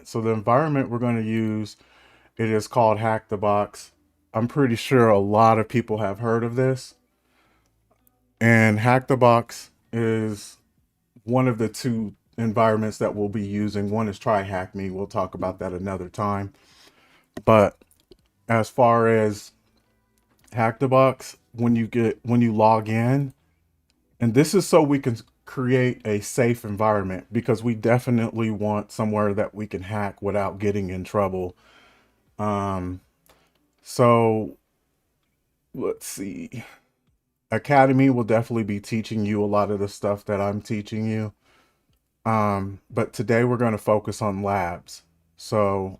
So the environment we're going to use, it is called HackTheBox. I'm pretty sure a lot of people have heard of this. And HackTheBox is one of the two environments that we'll be using. One is TryHackMe. We'll talk about that another time. But as far as HackTheBox, when you log in, and this is so we can create a safe environment because we definitely want somewhere that we can hack without getting in trouble. Um, so let's see. Academy will definitely be teaching you a lot of the stuff that I'm teaching you. But today we're going to focus on labs. So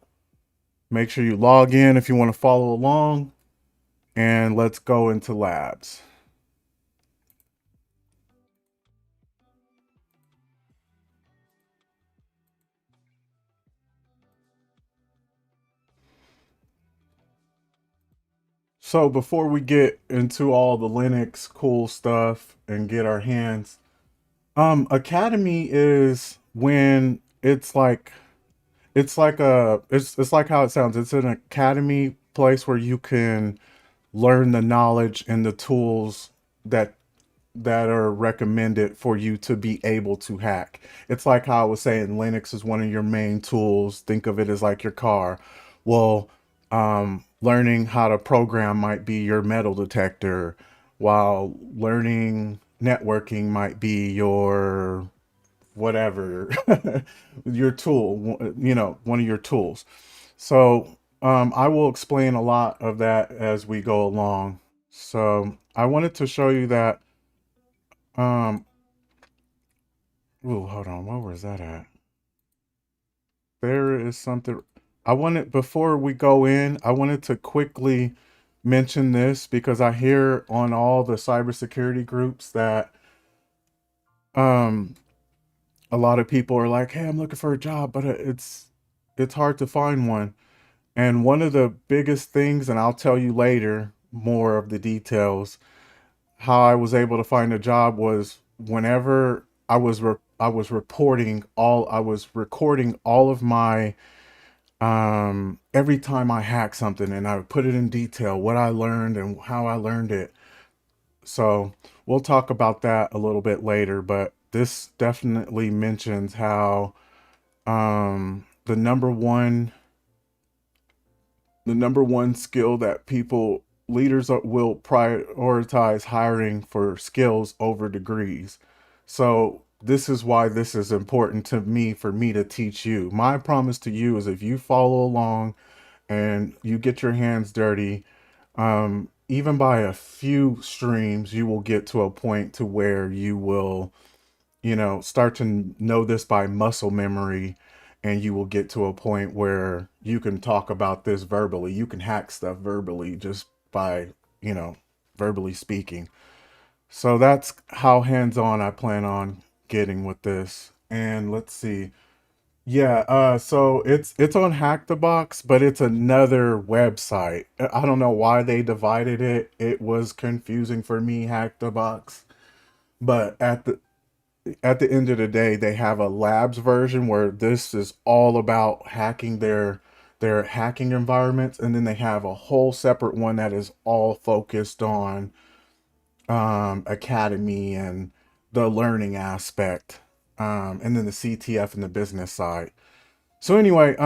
make sure you log in if you want to follow along, and let's go into labs. So before we get into all the Linux cool stuff and get our hands, Academy is when it's like how it sounds. It's an academy place where you can learn the knowledge and the tools that that are recommended for you to be able to hack. It's like how I was saying Linux is one of your main tools. Think of it as like your car. Well, learning how to program might be your metal detector, while learning networking might be your whatever, your tool, one of your tools. So I will explain a lot of that as we go along. So I wanted to show you that um, ooh, hold on. Where was that at? There is something. I wanted, before we go in, I wanted to quickly mention this because I hear on all the cybersecurity groups that um, a lot of people are like, "Hey, I'm looking for a job, but it's hard to find one." And one of the biggest things, and I'll tell you later more of the details, how I was able to find a job was whenever I was reporting all I was recording all of my every time I hacked something, and I would put it in detail what I learned and how I learned it. So we'll talk about that a little bit later, but this definitely mentions how the number one skill that people leaders will prioritize hiring for skills over degrees. So this is why this is important to me for me to teach you. My promise to you is if you follow along and you get your hands dirty, even by a few streams, you will get to a point to where you will, start to know this by muscle memory, and you will get to a point where you can talk about this verbally. You can hack stuff verbally just by, you know, verbally speaking. So that's how hands-on I plan on getting with this. And let's see. Yeah, so it's on Hack the Box, but it's another website. I don't know why they divided it. It was confusing for me, Hack the Box. But at the end of the day, they have a labs version where this is all about hacking their hacking environments, and then they have a whole separate one that is all focused on academy and the learning aspect, and then the CTF and the business side. So anyway,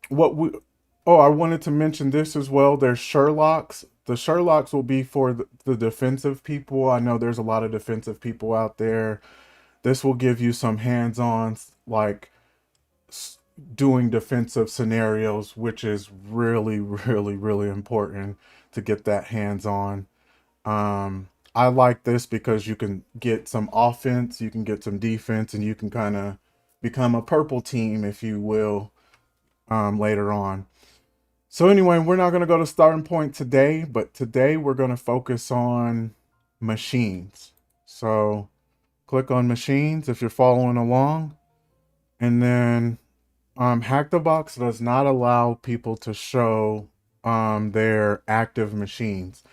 what we oh, I wanted to mention this as well. There's Sherlocks. The Sherlocks will be for the defensive people. I know there's a lot of defensive people out there. This will give you some hands-ons, like doing defensive scenarios, which is really, really, really important to get that hands-on. I like this because you can get some offense, you can get some defense, and you can kind of become a purple team, if you will, later on. So anyway, we're not going to go to starting point today, but today we're going to focus on machines. So click on machines if you're following along. And then Hack the Box does not allow people to show their active machines.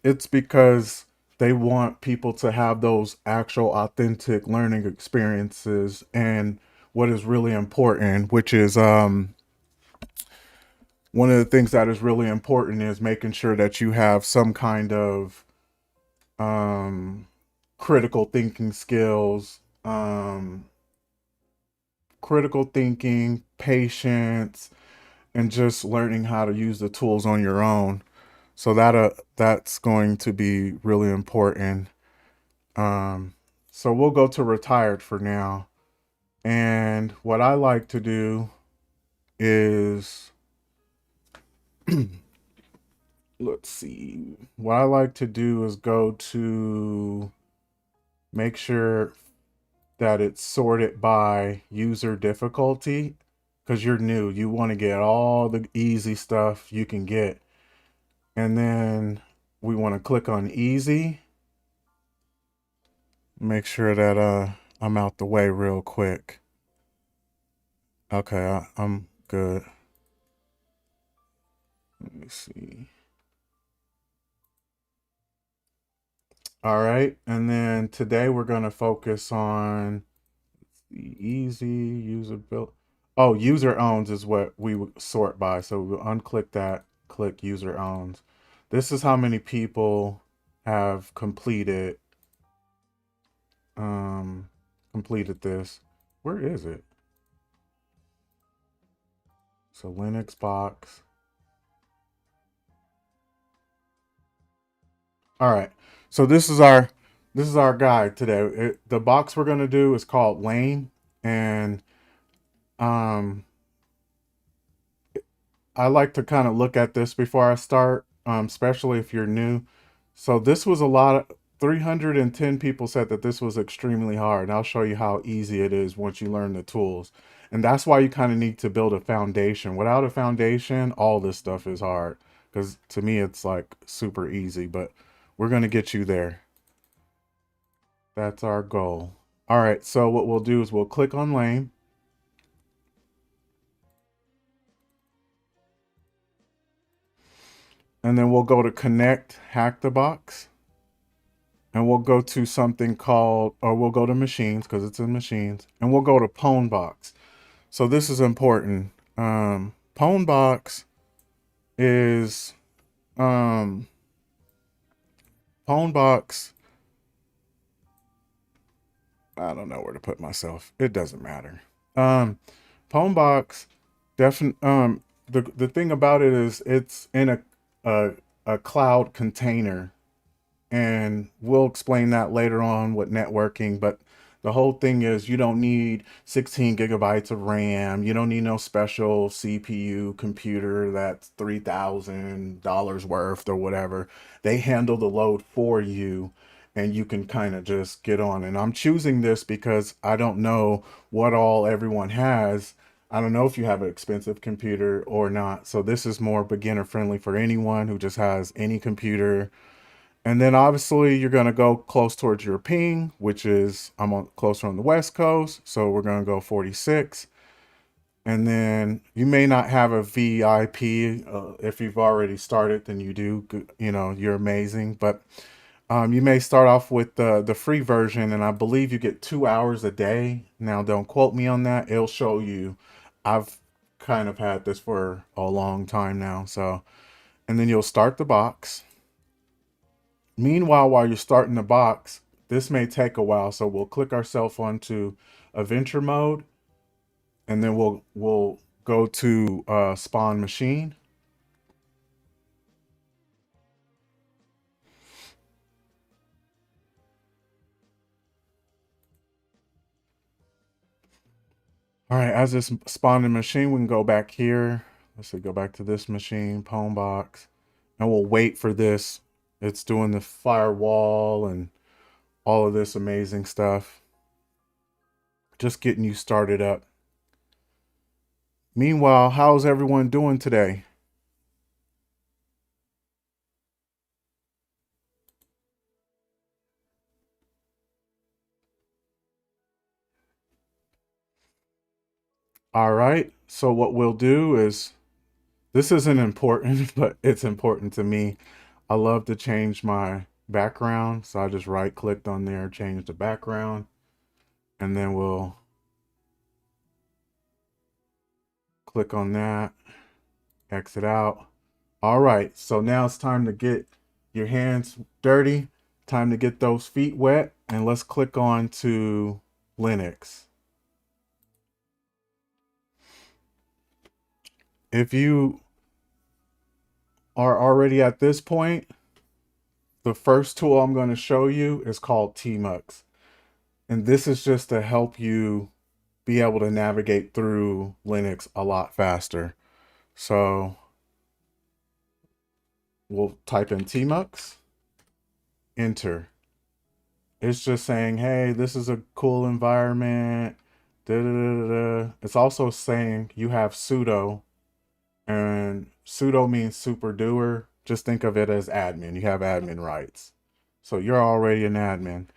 It's because they want people to have those actual authentic learning experiences. And what is really important, which is one of the things that is really important is making sure that you have some kind of um, critical thinking skills, critical thinking, patience, and just learning how to use the tools on your own. So that's going to be really important. Um, so we'll go to retired for now. And what I like to do is let's see. What I like to do is go to make sure that it's sorted by user difficulty because you're new. You want to get all the easy stuff you can get. And then we want to click on easy. Make sure that I'm out the way real quick. Okay, I'm good. Let me see. All right, and then today we're going to focus on the easy user built. Oh, user owns is what we would sort by. So we'll unclick that, click user owns. This is how many people have um completed this. Where is it? So Linux box. All right. So this is our guide today. The box we're going to do is called lane, and um I like to kind of look at this before I start, especially if you're new. So this was a lot of 310 people said that this was extremely hard. And I'll show you how easy it is once you learn the tools. And that's why you kind of need to build a foundation. Without a foundation, all this stuff is hard. Because to me, it's like super easy, but we're going to get you there. That's our goal. All right. So what we'll do is we'll click on lane, and then we'll go to connect, hack the box. And we'll go to something called, or we'll go to machines because it's in machines, and we'll go to Pwn box. So this is important. Pwn box is um, Pwn box. I don't know where to put myself. It doesn't matter. Um, Pwn box, definitely. The thing about it is it's in a a cloud container, and we'll explain that later on with networking. But the whole thing is you don't need 16 gigabytes of RAM. You don't need no special CPU computer that's $3,000 worth or whatever. They handle the load for you, and you can kind of just get on. And I'm choosing this because I don't know what all everyone has. I don't know if you have an expensive computer or not. So this is more beginner friendly for anyone who just has any computer. And then obviously you're going to go close towards your ping, which is I'm on closer on the West Coast. So we're going to go 46. And then you may not have a VIP. If you've already started, then you do. You know, you're amazing. But you may start off with the free version, and I believe you get 2 hours a day. Now, don't quote me on that. It'll show you. I've kind of had this for a long time now. So, and then you'll start the box. Meanwhile, while you're starting the box, this may take a while, so we'll click ourselves onto adventure mode, and then we'll go to spawn machine. All right, as this spawned machine, we can go back here. Let's say go back to this machine, Pwn box, and we'll wait for this. It's doing the firewall and all of this amazing stuff. Just getting you started up. Meanwhile, how's everyone doing today? All right. So what we'll do is this isn't important, but it's important to me. I love to change my background. So I just right clicked on there, change the background, and then we'll Click on that, exit out. All right, so now it's time to get your hands dirty, time to get those feet wet, and let's click on to Linux. If you are already at this point, the first tool I'm going to show you is called tmux. And this is just to help you be able to navigate through Linux a lot faster. So we'll type in tmux, enter. It's just saying, hey, this is a cool environment. Da, da, da, da. It's also saying you have sudo, and sudo means super doer. Just think of it as admin. You have admin rights. So you're already an admin.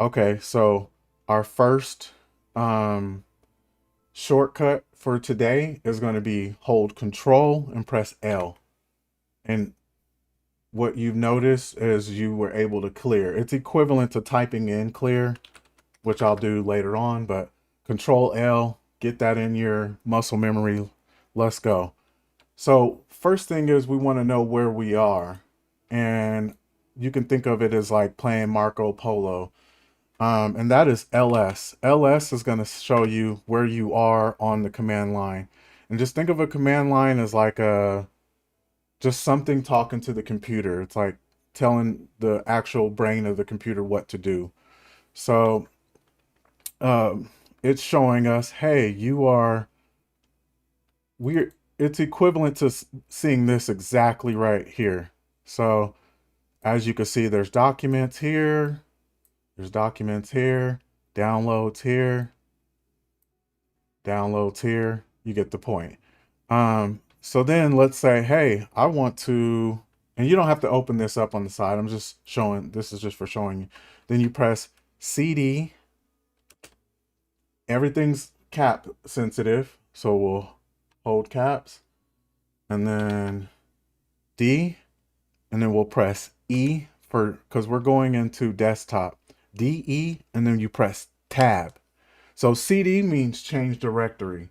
Okay, so our first shortcut for today is going to be hold control and press L. And what you've noticed is you were able to clear. It's equivalent to typing in clear, which I'll do later on, but control L, get that in your muscle memory. Let's go. So first thing is we want to know where we are. And you can think of it as like playing Marco Polo. And that is ls. ls is going to show you where you are on the command line. And just think of a command line as like just something talking to the computer. It's like telling the actual brain of the computer what to do. So it's showing us, hey, it's equivalent to seeing this exactly right here. So as you can see, there's documents here, downloads here, you get the point. So then let's say, hey, I want to, and you don't have to open this up on the side. I'm just showing, this is just for showing you. Then you press CD. Everything's cap sensitive. So we'll hold caps and then D, and then we'll press E because we're going into desktop. DE, and then you press tab. So CD means change directory.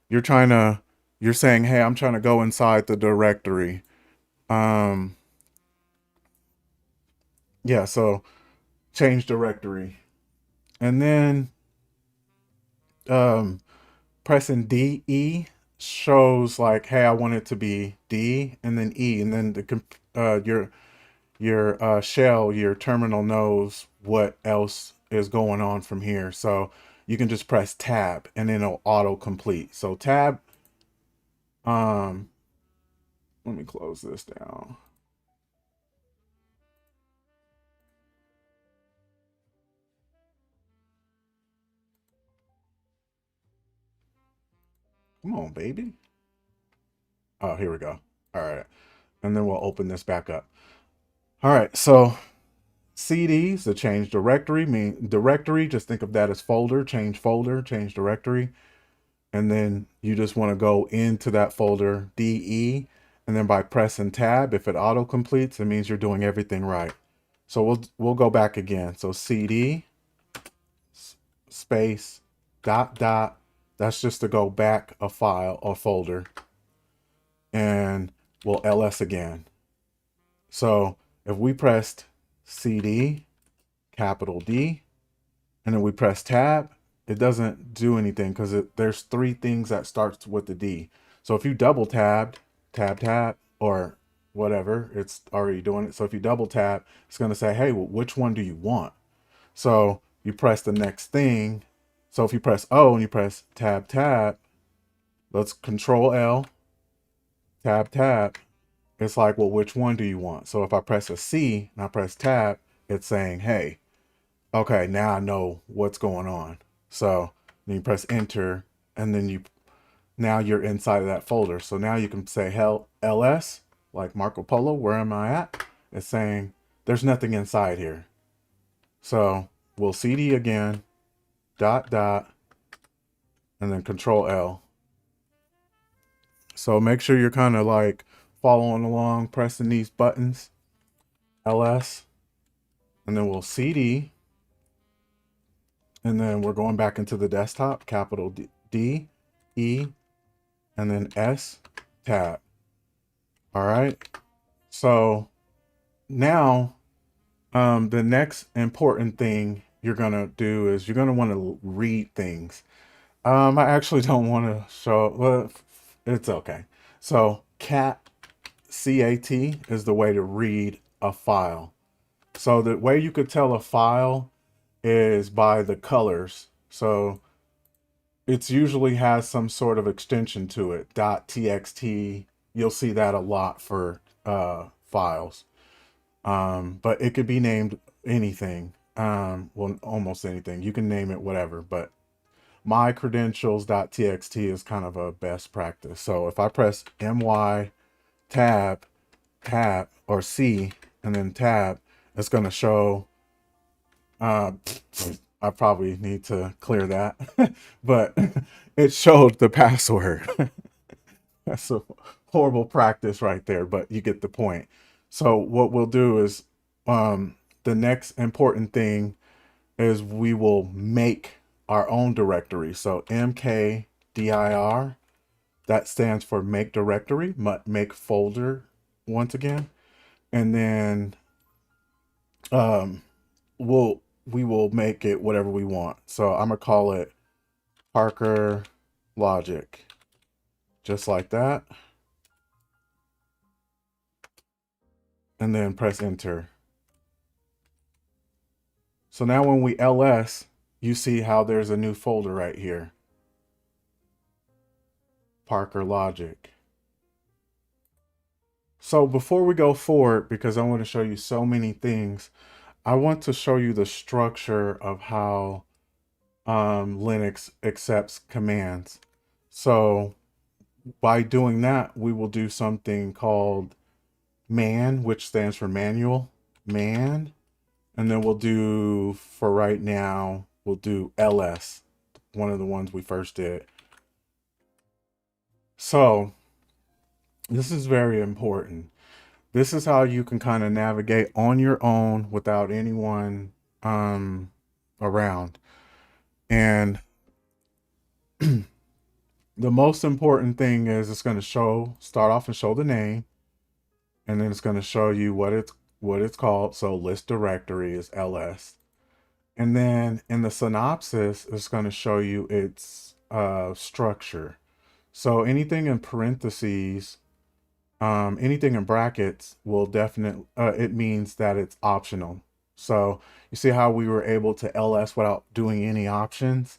You're saying, hey, I'm trying to go inside the directory. Yeah, so change directory. And then pressing DE shows like, hey, I want it to be D and then E, and then your shell, your terminal knows what else is going on from here. So you can just press tab and then it'll auto complete. So tab, let me close this down. Come on, baby. Oh, here we go. All right. And then we'll open this back up. All right. So CDs, the change directory, just think of that as folder, change directory. And then you just want to go into that folder, DE, and then by pressing tab, if it auto completes, it means you're doing everything right. So we'll go back again. So CD space dot dot. That's just to go back a file or folder. And we'll ls again. So if we pressed CD, capital D, and then we press tab, it doesn't do anything because there's three things that starts with the D. So if you double tab, or whatever, it's already doing it. So if you double tap, it's going to say, hey, well, which one do you want? So you press the next thing. So if you press O and you press tab, let's control L, tab, it's like, well, which one do you want? So if I press a C and I press tab, it's saying, hey, okay, now I know what's going on. So then you press enter, and then now you're inside of that folder. So now you can say ls, like Marco Polo, where am I at? It's saying there's nothing inside here. So we'll CD again, dot, and then control L. So make sure you're kind of like following along, pressing these buttons, ls, and then we'll CD, and then we're going back into the desktop, capital D, E, and then S tab. All right. So now the next important thing you're gonna do is you're gonna want to read things. I actually don't want to show. Well, it's okay. So CAT is the way to read a file. So the way you could tell a file is by the colors. So it's usually has some sort of extension to it. .txt. You'll see that a lot for files. But it could be named anything. Well, almost anything. You can name it whatever. But my credentials.txt is kind of a best practice. So if I press my tab, or C, and then tab, it's going to show. Uh, I probably need to clear that, but it showed the password. That's a horrible practice right there, but you get the point. So what we'll do is the next important thing is we will make our own directory. So mkdir, that stands for make directory, make folder once again. And then we will make it whatever we want. So I'm gonna call it Parker Logic, just like that. And then press enter. So now when we ls, you see how there's a new folder right here. Parker Logic. So before we go forward, because I want to show you so many things, I want to show you the structure of how Linux accepts commands. So by doing that, we will do something called man, which stands for manual, man. And then we'll do, for right now, we'll do ls, one of the ones we first did. So this is very important. This is how you can kind of navigate on your own without anyone around. And the most important thing is it's going to start off and show the name, and then it's going to show you what it's called. So list directory is ls. And then in the synopsis, it's going to show you its structure. So anything in parentheses, anything in brackets will definitely, it means that it's optional. So you see how we were able to ls without doing any options?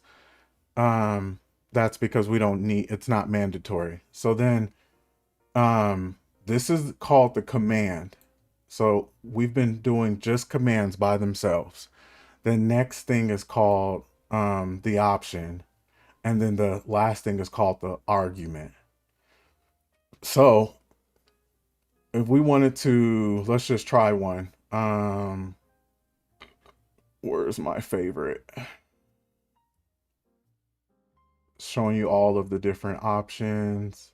That's because we don't need, it's not mandatory. So then this is called the command. So we've been doing just commands by themselves. The next thing is called the option. And then the last thing is called the argument. So if we wanted to, let's just try one. Where's my favorite? Showing you all of the different options.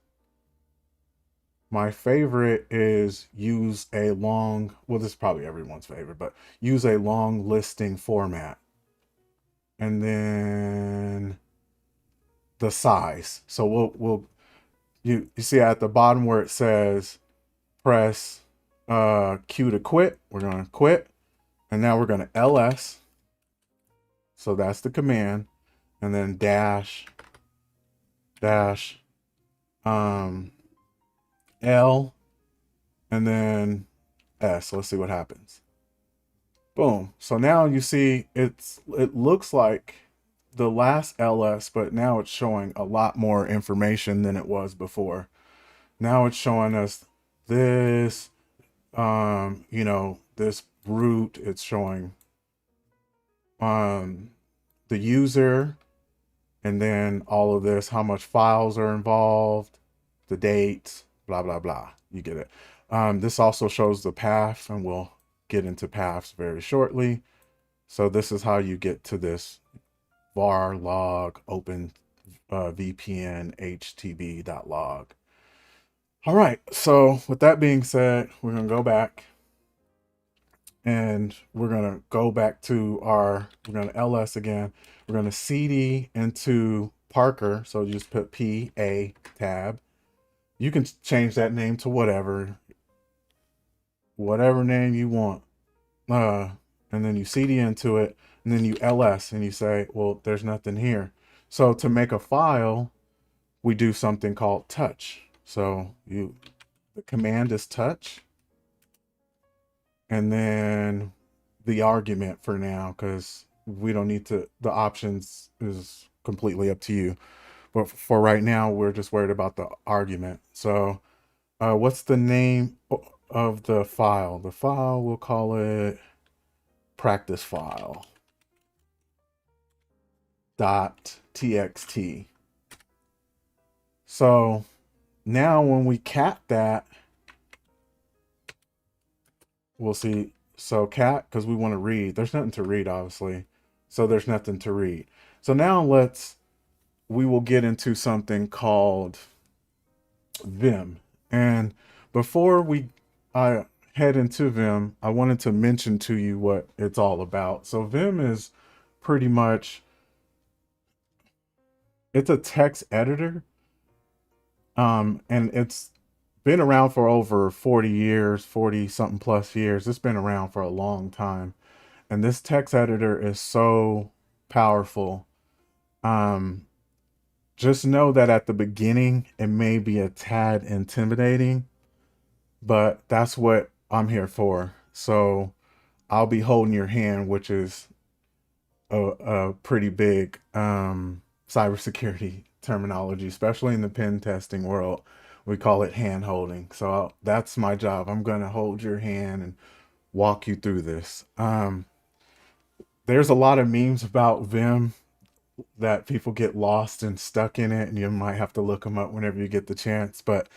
My favorite is use a long, well, this is probably everyone's favorite, but use a long listing format. And then the size. So you see at the bottom where it says press Q to quit. We're going to quit. And now we're going to ls. So that's the command. And then dash L, and then S. Let's see what happens. Boom. So now you see it looks like the last ls, but now it's showing a lot more information than it was before. Now it's showing us this, this root. It's showing the user, and then all of this, how much files are involved, the dates, blah, blah, blah. You get it. This also shows the path, and we'll get into paths very shortly. So this is how you get to this var log open vpn htb.log. All right. So with that being said, we're going to go back, and we're going to go back to we're going to ls again. We're going to cd into Parker. So you just put P-A tab. You can change that name to whatever name you want. Uh, and then you CD into it, and then you ls, and you say, well, there's nothing here. So to make a file, we do something called touch. So the command is touch, and then the argument for now, because we don't need to, the options is completely up to you. But for right now, we're just worried about the argument. So what's the name of the file? The file, we'll call it practice file .txt. So now when we cat that, we'll see. So cat, because we want to read. There's nothing to read, obviously. So there's nothing to read. So now we will get into something called Vim. And before I head into Vim, I wanted to mention to you what it's all about. So Vim is pretty much, it's a text editor. And it's been around for over 40 years, 40 something plus years. It's been around for a long time. And this text editor is so powerful. Um, just know that at the beginning, it may be a tad intimidating, but that's what I'm here for. So I'll be holding your hand, which is a pretty big cybersecurity terminology, especially in the pen testing world. We call it hand holding. So that's my job. I'm going to hold your hand and walk you through this. There's a lot of memes about Vim that people get lost and stuck in it, and you might have to look them up whenever you get the chance. But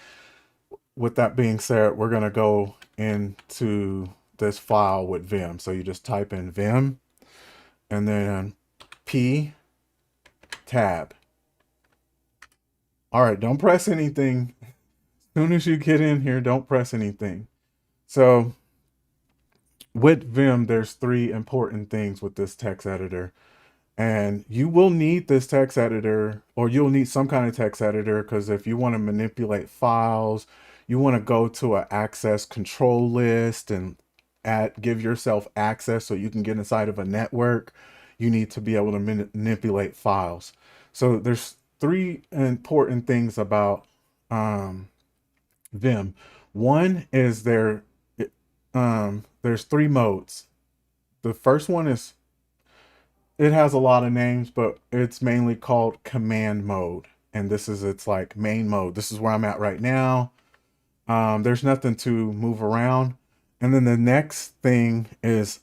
with that being said, we're going to go into this file with Vim. So you just type in Vim and then P tab. All right, don't press anything. As soon as you get in here, don't press anything. So with Vim, there's three important things with this text editor. And you will need this text editor, or you'll need some kind of text editor, because if you want to manipulate files, you want to go to an access control list and give yourself access so you can get inside of a network. You need to be able to manipulate files. So there's three important things about Vim. One is there's three modes. The first one is, it has a lot of names, but it's mainly called command mode. And this is its like main mode. This is where I'm at right now. There's nothing to move around. And then the next thing is,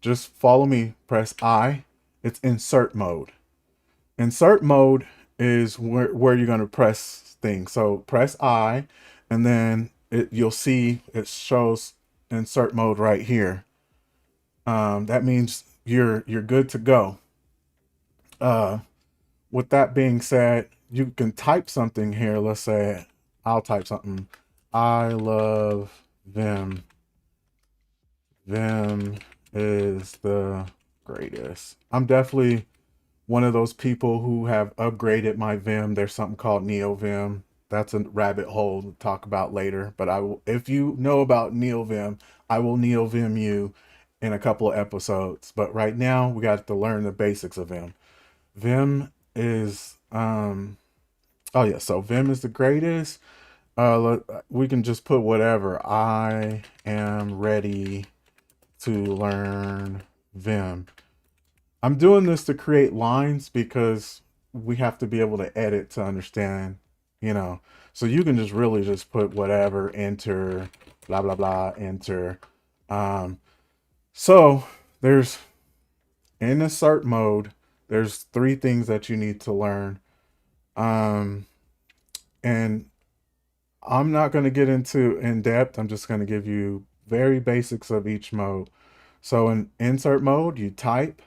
just follow me, press I. It's insert mode. Insert mode is where you're going to press things. So press I, and then you'll see it shows insert mode right here. That means you're good to go. With that being said, you can type something here. Let's say I'll type something. I love Vim. Vim is the greatest. I'm definitely one of those people who have upgraded my Vim. There's something called NeoVim. That's a rabbit hole to talk about later. But if you know about NeoVim, I will NeoVim you in a couple of episodes. But right now, we got to learn the basics of Vim. Vim is, oh yeah, so Vim is the greatest. We can just put whatever. I am ready to learn Vim. I'm doing this to create lines because we have to be able to edit to understand, you know. So you can just really just put whatever, enter, blah, blah, blah, enter. So there's, in insert mode, there's three things that you need to learn. And I'm not going to get into in depth. I'm just going to give you very basics of each mode. So in insert mode, you type.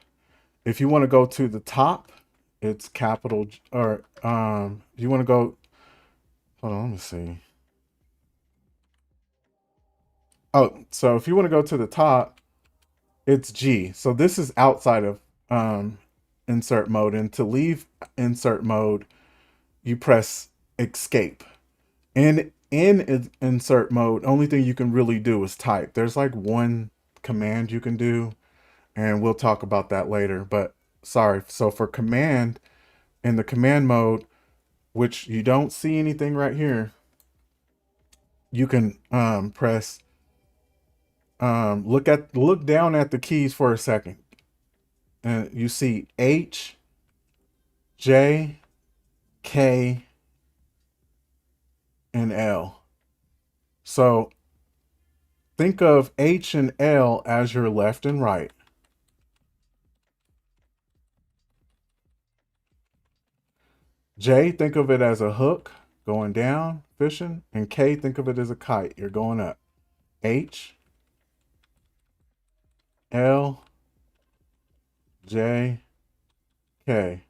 If you want to go to the top, it's capital, or you want to go, hold on, let me see. Oh, so if you want to go to the top, it's G. So this is outside of insert mode. And to leave insert mode, you press escape. And in insert mode, only thing you can really do is type. There's like one command you can do, and we'll talk about that later. But sorry, so for command, in the command mode, which you don't see anything right here, you can press look down at the keys for a second, and you see H, J, K, and L. So think of H and L as your left and right. J, think of it as a hook going down, fishing. And K, think of it as a kite. You're going up. H, L, J, K.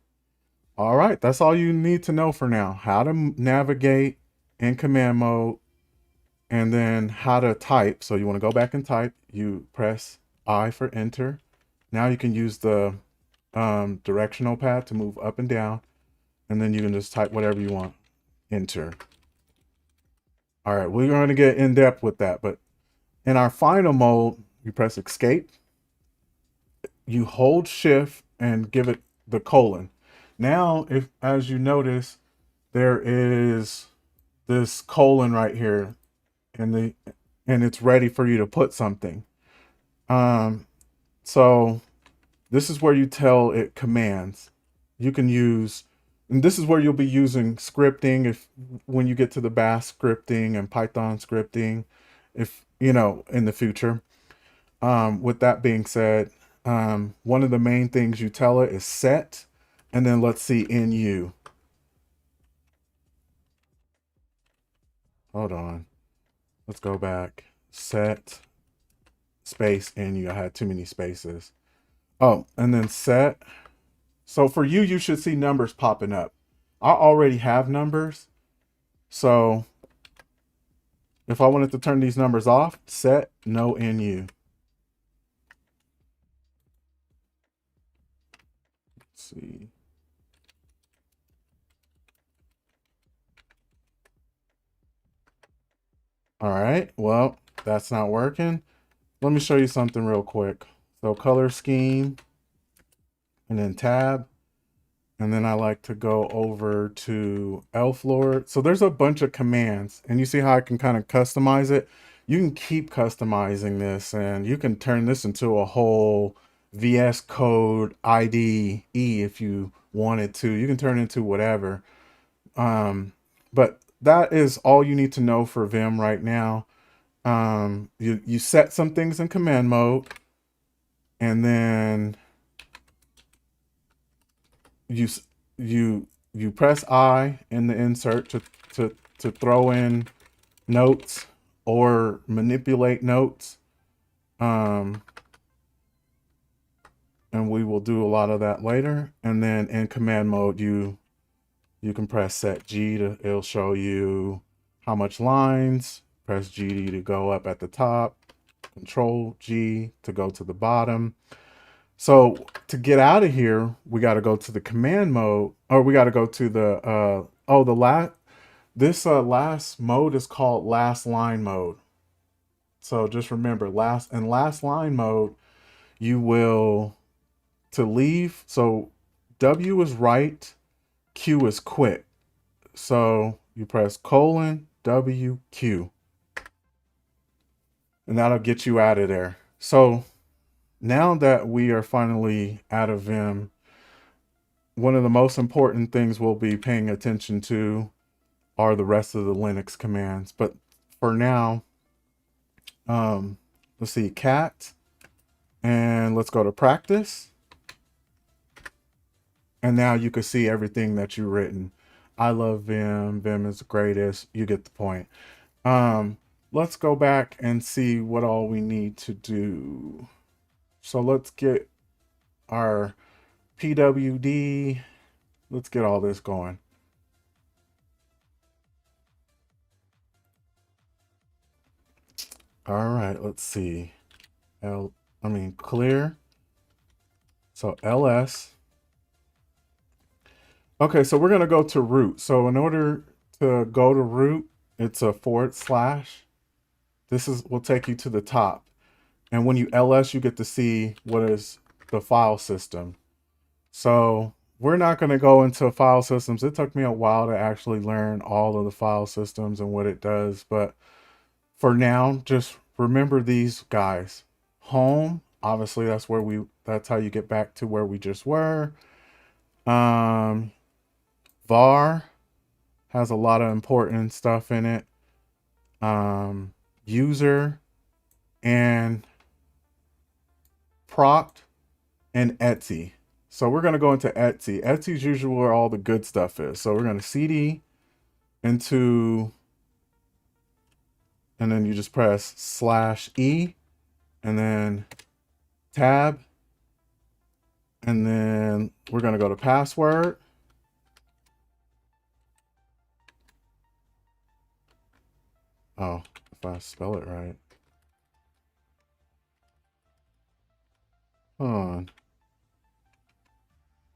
All right, that's all you need to know for now. How to navigate in command mode, and then how to type. So you want to go back and type. You press I for enter. Now you can use the directional pad to move up and down, and then you can just type whatever you want. Enter. All right, we're going to get in depth with that, but in our final mode, you press escape, you hold shift and give it the colon. Now, if as you notice, there is this colon right here, and it's ready for you to put something. So this is where you tell it commands. You can use, and this is where you'll be using scripting if when you get to the Bash scripting and Python scripting, if you know in the future. With that being said, one of the main things you tell it is set, and then let's see NU. Hold on. Let's go back. Set space NU. I had too many spaces. Oh, and then set. So for you, you should see numbers popping up. I already have numbers. So if I wanted to turn these numbers off, set no NU. Let's see. All right, well, that's not working. Let me show you something real quick. So color scheme, and then tab. And then I like to go over to elflord. So there's a bunch of commands, and you see how I can kind of customize it. You can keep customizing this, and you can turn this into a whole VS Code IDE if you wanted to. You can turn it into whatever. But that is all you need to know for Vim right now. You set some things in command mode, and then you you press I in the insert to throw in notes or manipulate notes. And we will do a lot of that later. And then in command mode, you can press set G to, it'll show you how much lines. Press G to go up at the top. Control G to go to the bottom. So to get out of here, we got to go to the command mode, or we got to go to the last mode is called last line mode. So just remember, last line mode, you will to leave. So W is write, Q is quit. So you press colon W Q, and that'll get you out of there. So now that we are finally out of Vim, one of the most important things we'll be paying attention to are the rest of the Linux commands. But for now, let's see, cat, and let's go to practice. And now you can see everything that you've written. I love Vim. Vim is the greatest. You get the point. Let's go back and see what all we need to do. So let's get our PWD. Let's get all this going. All right, let's see. Clear. So ls Okay, so we're going to go to root. So in order to go to root, it's a /. This is will take you to the top. And when you ls, you get to see what is the file system. So we're not going to go into file systems. It took me a while to actually learn all of the file systems and what it does. But for now, just remember these guys. Home, obviously that's how you get back to where we just were. Um, var has a lot of important stuff in it. User and proct and Etsy. So we're going to go into Etsy. Etsy is usually where all the good stuff is. So we're going to cd into, and then you just press /e and then tab. And then we're going to go to password. Oh, if I spell it right. Hold on.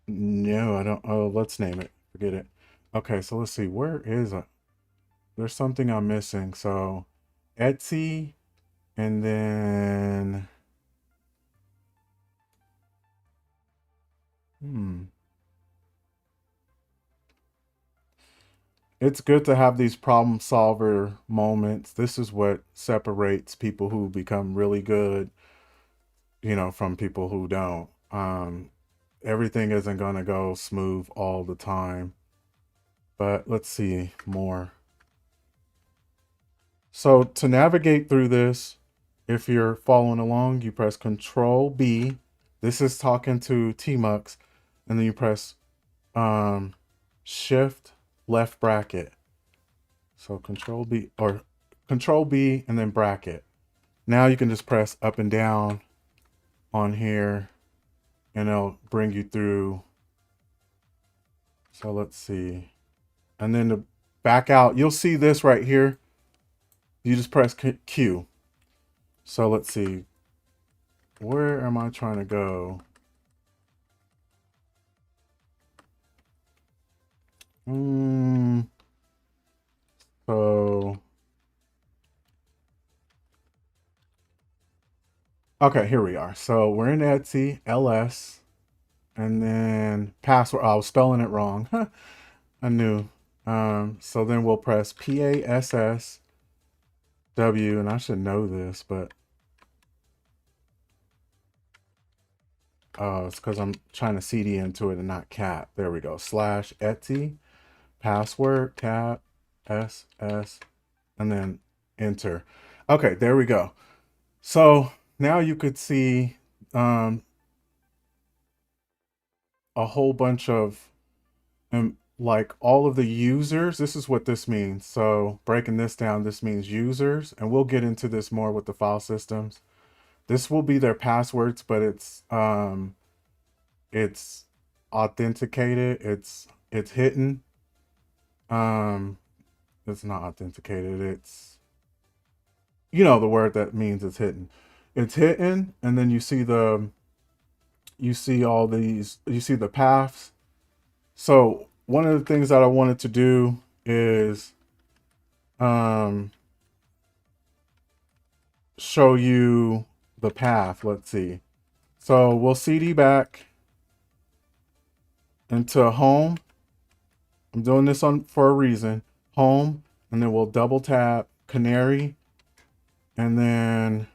No, I don't. Oh, let's name it. Forget it. Okay, so let's see. Where is it? There's something I'm missing. So Etsy and then hmm. It's good to have these problem solver moments. This is what separates people who become really good, from people who don't. Everything isn't going to go smooth all the time. But let's see more. So to navigate through this, if you're following along, you press Control B. This is talking to tmux, and then you press Shift left bracket. So Control B or Control B and then bracket. Now you can just press up and down on here, and it'll bring you through. So let's see, and then to back out, you'll see this right here. You just press Q. So let's see. Where am I trying to go? So, okay, here we are. So we're in Etsy, ls, and then password. I was spelling it wrong. I knew. So then we'll press PASSW, and I should know this, but it's because I'm trying to CD into it and not cat. There we go. /Etsy, password, tab, SS, and then enter. Okay, there we go. So now you could see a whole bunch of like all of the users. This is what this means. So breaking this down, this means users, and we'll get into this more with the file systems. This will be their passwords, but it's authenticated. It's hidden. Um, it's not authenticated. It's the word that means it's hidden. It's hidden, and then you see all these. You see the paths. So one of the things that I wanted to do is show you the path. Let's see. So we'll CD back into home. I'm doing this for a reason. Home, and then we'll double tap canary, and then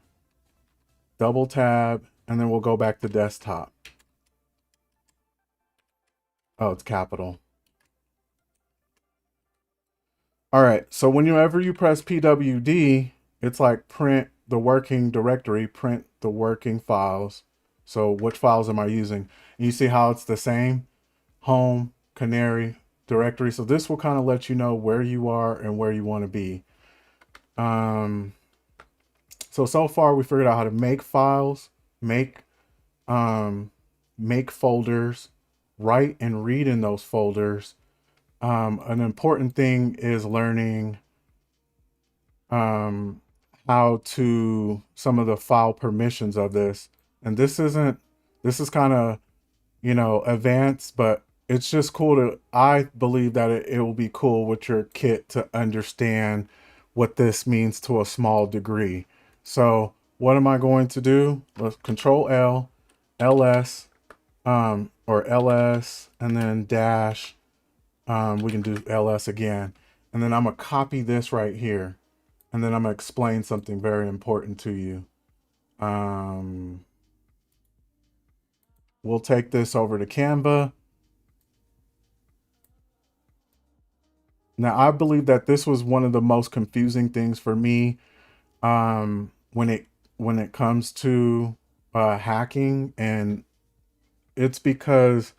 double tab, and then we'll go back to desktop. Oh, it's capital. All right. So whenever you press PWD, it's like print the working directory, print the working files. So which files am I using? And you see how it's the same? Home, canary, directory. So this will kind of let you know where you are and where you want to be. So far we figured out how to make files, make folders, write and read in those folders. An important thing is learning how to some of the file permissions of this. And this is kind of, advanced, but it's just cool to, I believe that it will be cool with your kit to understand what this means to a small degree. So what am I going to do? Let's Control L, LS, or LS, and then dash. We can do LS again. And then I'm going to copy this right here. And then I'm going to explain something very important to you. We'll take this over to Canva. Now, I believe that this was one of the most confusing things for me, when it comes to hacking, and it's because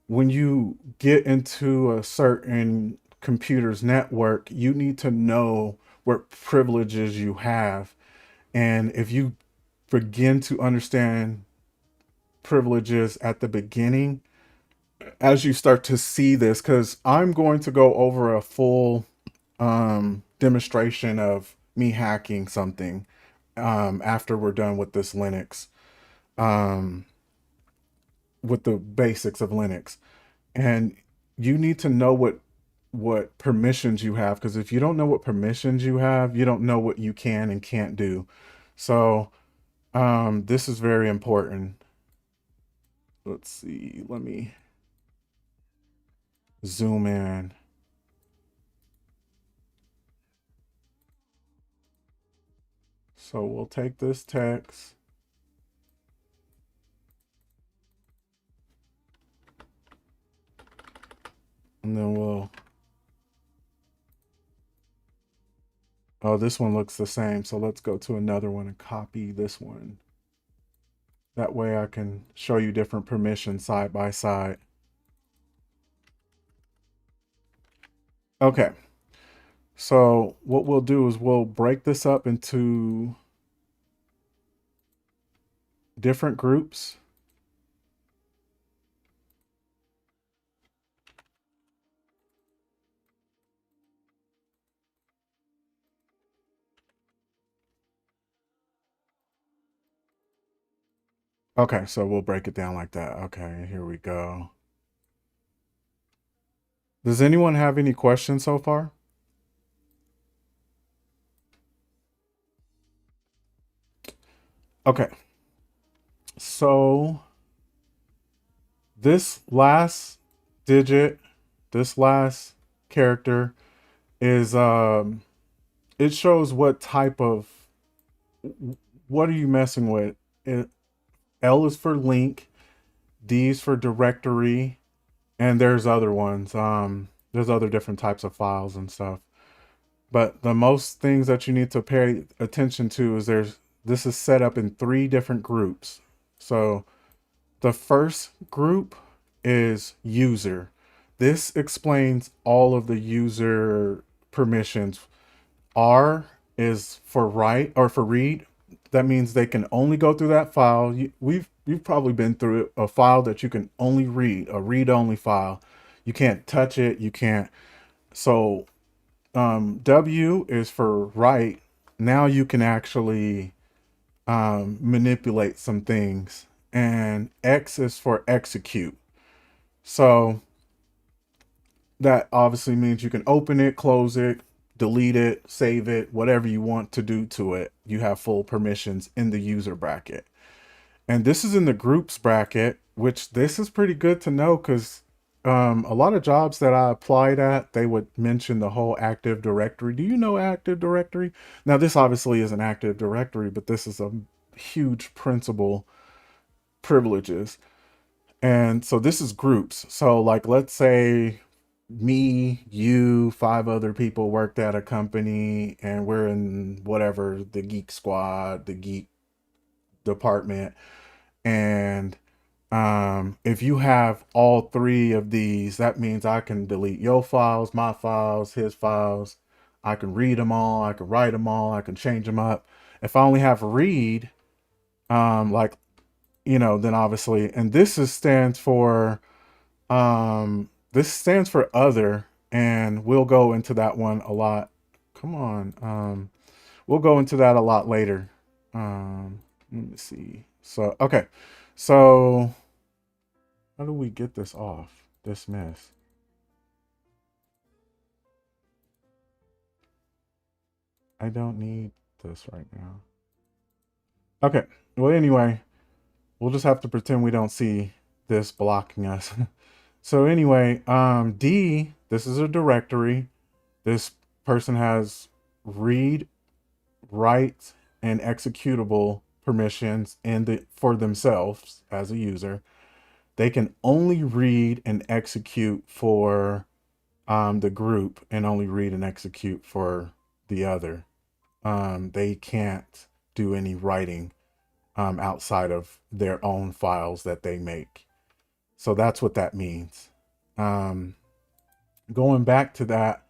when you get into a certain computer's network, you need to know what privileges you have, and if you begin to understand privileges at the beginning, as you start to see this, because I'm going to go over a full demonstration of me hacking something after we're done with this Linux, um, with the basics of Linux. And you need to know what permissions you have, because if you don't know what permissions you have, you don't know what you can and can't do. So this is very important. Let's see, let me zoom in. So we'll take this text, and then oh, this one looks the same. So let's go to another one and copy this one. That way I can show you different permissions side by side. Okay. So what we'll do is we'll break this up into different groups. Okay, so we'll break it down like that. Okay, here we go. Does anyone have any questions so far? Okay, so this last digit, this last character is it shows what type of, what are you messing with? L is for link, D is for directory, and there's other ones. There's other different types of files and stuff. But the most things that you need to pay attention to is this is set up in 3 different groups. So the first group is user. This explains all of the user permissions. R is for write or for read. That means they can only go through that file. You've probably been through a file that you can only read, a read-only file. You can't touch it. You can't. So W is for write. Now you can actually manipulate some things, and X is for execute. So that obviously means you can open it, close it, delete it, save it, whatever you want to do to it. You have full permissions in the user bracket. And this is in the groups bracket, which this is pretty good to know, because a lot of jobs that I applied at, they would mention the whole Active Directory. Do you know Active Directory? Now, this obviously is an Active Directory, but this is a huge principal privileges. And so this is groups. So like, let's say me, you, 5 other people worked at a company, and we're in whatever, the geek squad, the geek department. And if you have all 3 of these, that means I can delete your files, my files, his files. I can read them all. I can write them all. I can change them up. If I only have read, like, then obviously, and stands for, this stands for other, and we'll go into that one a lot. Come on. We'll go into that a lot later. Let me see. So, okay. So how do we get this off? Dismiss. I don't need this right now. Okay. Well, anyway, we'll just have to pretend we don't see this blocking us. So anyway, D, this is a directory. This person has read, write, and executable permissions for themselves as a user. They can only read and execute for the group and only read and execute for the other. They can't do any writing outside of their own files that they make. So that's what that means. Um, Going back to that,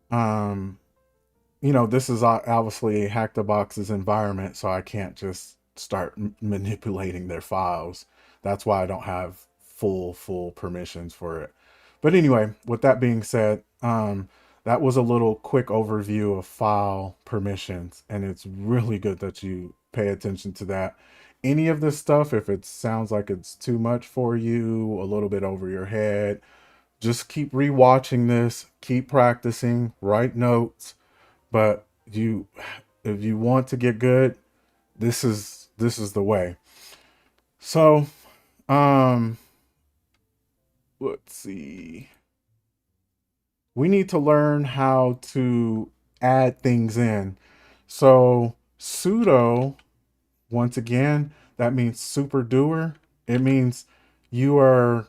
um, this is obviously HackTheBox's environment, so I can't just start manipulating their files. That's why I don't have full permissions for it. But anyway, with that being said, that was a little quick overview of file permissions, and it's really good that you pay attention to that. Any of this stuff, if it sounds like it's too much for you, a little bit over your head, just keep rewatching this, keep practicing, write notes. But if you want to get good, this is the way. So, um, let's see. We need to learn how to add things in. So, sudo, once again, that means super doer. It means you are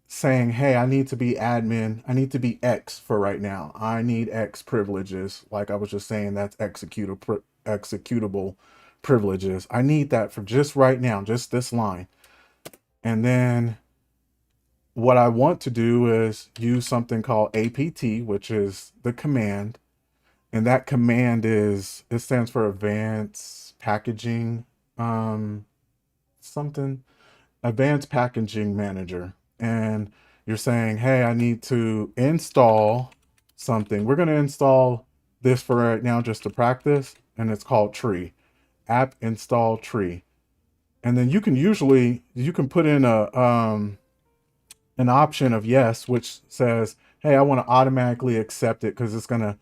saying, hey, I need to be admin. I need to be X for right now. I need X privileges. Like I was just saying, that's executable privileges. I need that for just right now, just this line. And then what I want to do is use something called apt, which is the command. And that command it stands for advanced packaging, um, something, advanced packaging manager. And you're saying, hey, I need to install something. We're going to install this for right now just to practice. And it's called tree, app install tree. And then you can put in an option of yes, which says, hey, I want to automatically accept it because it's gonna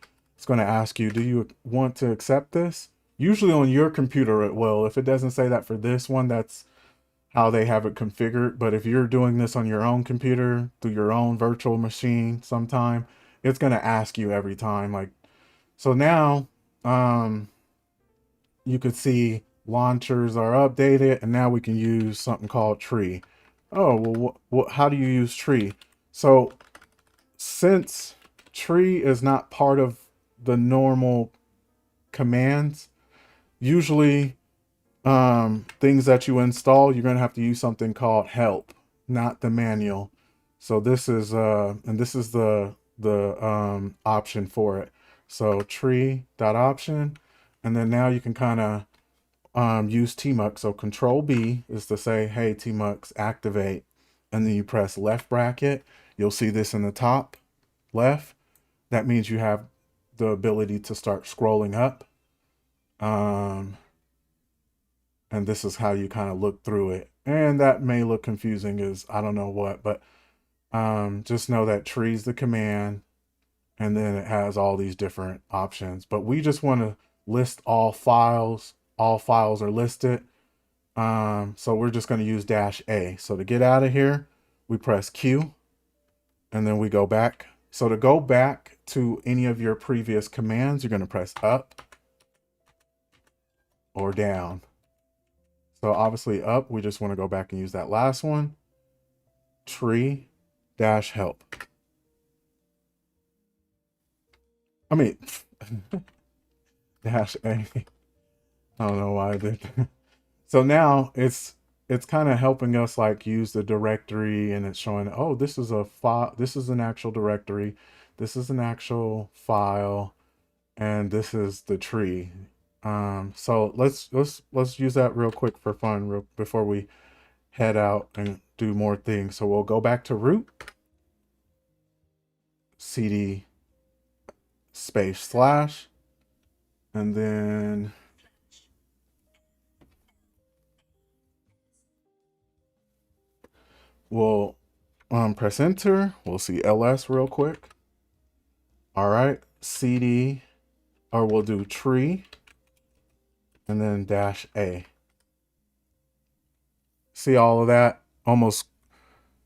ask you, do you want to accept this? Usually on your computer it will. If it doesn't say that for this one, that's how they have it configured. But if you're doing this on your own computer through your own virtual machine sometime, it's gonna ask you every time. Like, so now you could see launchers are updated, and now we can use something called tree. Oh, well, how do you use tree? So since tree is not part of the normal commands, usually things that you install, you're going to have to use something called help, not the manual. So this is and this is the option for it. So tree dot option, and then now you can kind of use tmux. So control B is to say, hey, tmux activate, and then you press left bracket. You'll see this in the top left. That means you have the ability to start scrolling up. Um, and this is how you kind of look through it. And that may look confusing as I don't know what, but just know that tree's the command, and then it has all these different options. But we just want to list all files. All files are listed. So we're just going to use -A. So to get out of here, we press Q, and then we go back. So to go back to any of your previous commands, you're going to press up or down. So obviously up, we just want to go back and use that last one. Tree dash help. I mean, dash A. I don't know why I did that. So now it's kind of helping us like use the directory, and it's showing, oh, this is a file, this is an actual directory, this is an actual file, and this is the tree. So let's use that real quick for fun before we head out and do more things. So we'll go back to root, cd space slash, and then we'll Press enter. We'll see ls real quick. All right, cd, or we'll do tree and then -a. See all of that? Almost.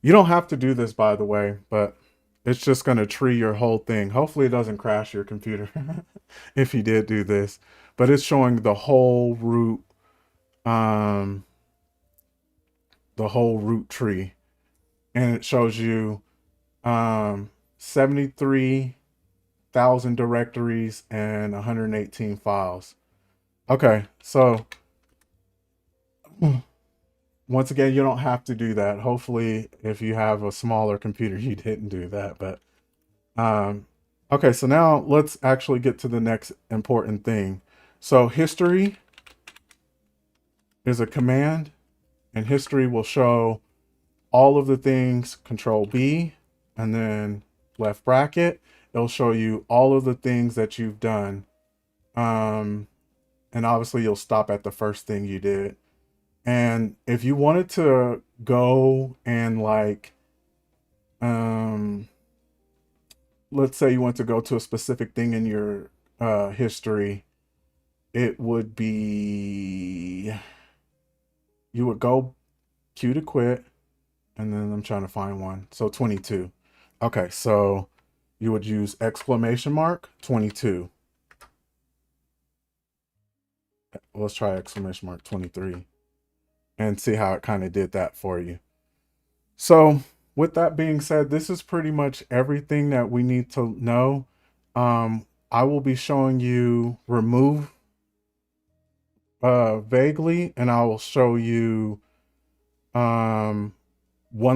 You don't have to do this, by the way, but it's just going to tree your whole thing. Hopefully it doesn't crash your computer if you did do this. But it's showing um, the whole root tree. And it shows you 73,000 directories and 118 files. Okay, so once again, you don't have to do that. Hopefully, if you have a smaller computer, you didn't do that. But okay, so now let's actually get to the next important thing. So history is a command, and history will show all of the things. Control B, and then left bracket. It'll show you all of the things that you've done. And obviously, you'll stop at the first thing you did. And if you wanted to go and like, let's say you want to go to a specific thing in your history, it would be, you would go Q to quit, and then I'm trying to find one. So 22. Okay, so you would use exclamation mark 22. Let's try exclamation mark 23 and see how it kind of did that for you. So with that being said, this is pretty much everything that we need to know. I will be showing you remove vaguely, and I will show you one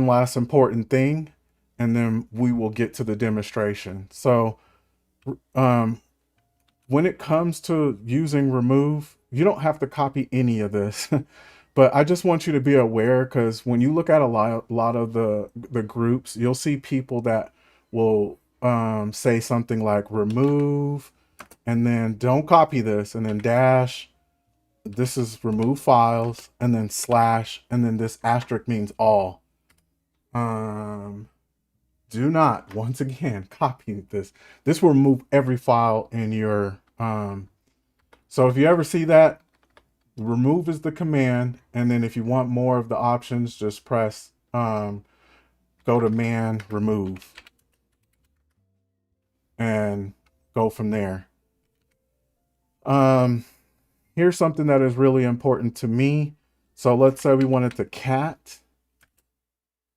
last important thing, and then we will get to the demonstration. So when it comes to using remove, you don't have to copy any of this. But I just want you to be aware, because when you look at a lot of the groups, you'll see people that will say something like remove, and then don't copy this, and then dash, this is remove files, and then slash, and then this asterisk means all. Do not, once again, copy this. This will remove every file in your so if you ever see that, remove is the command, and then if you want more of the options, just press go to man remove and go from there. Here's something that is really important to me. So let's say we wanted to cat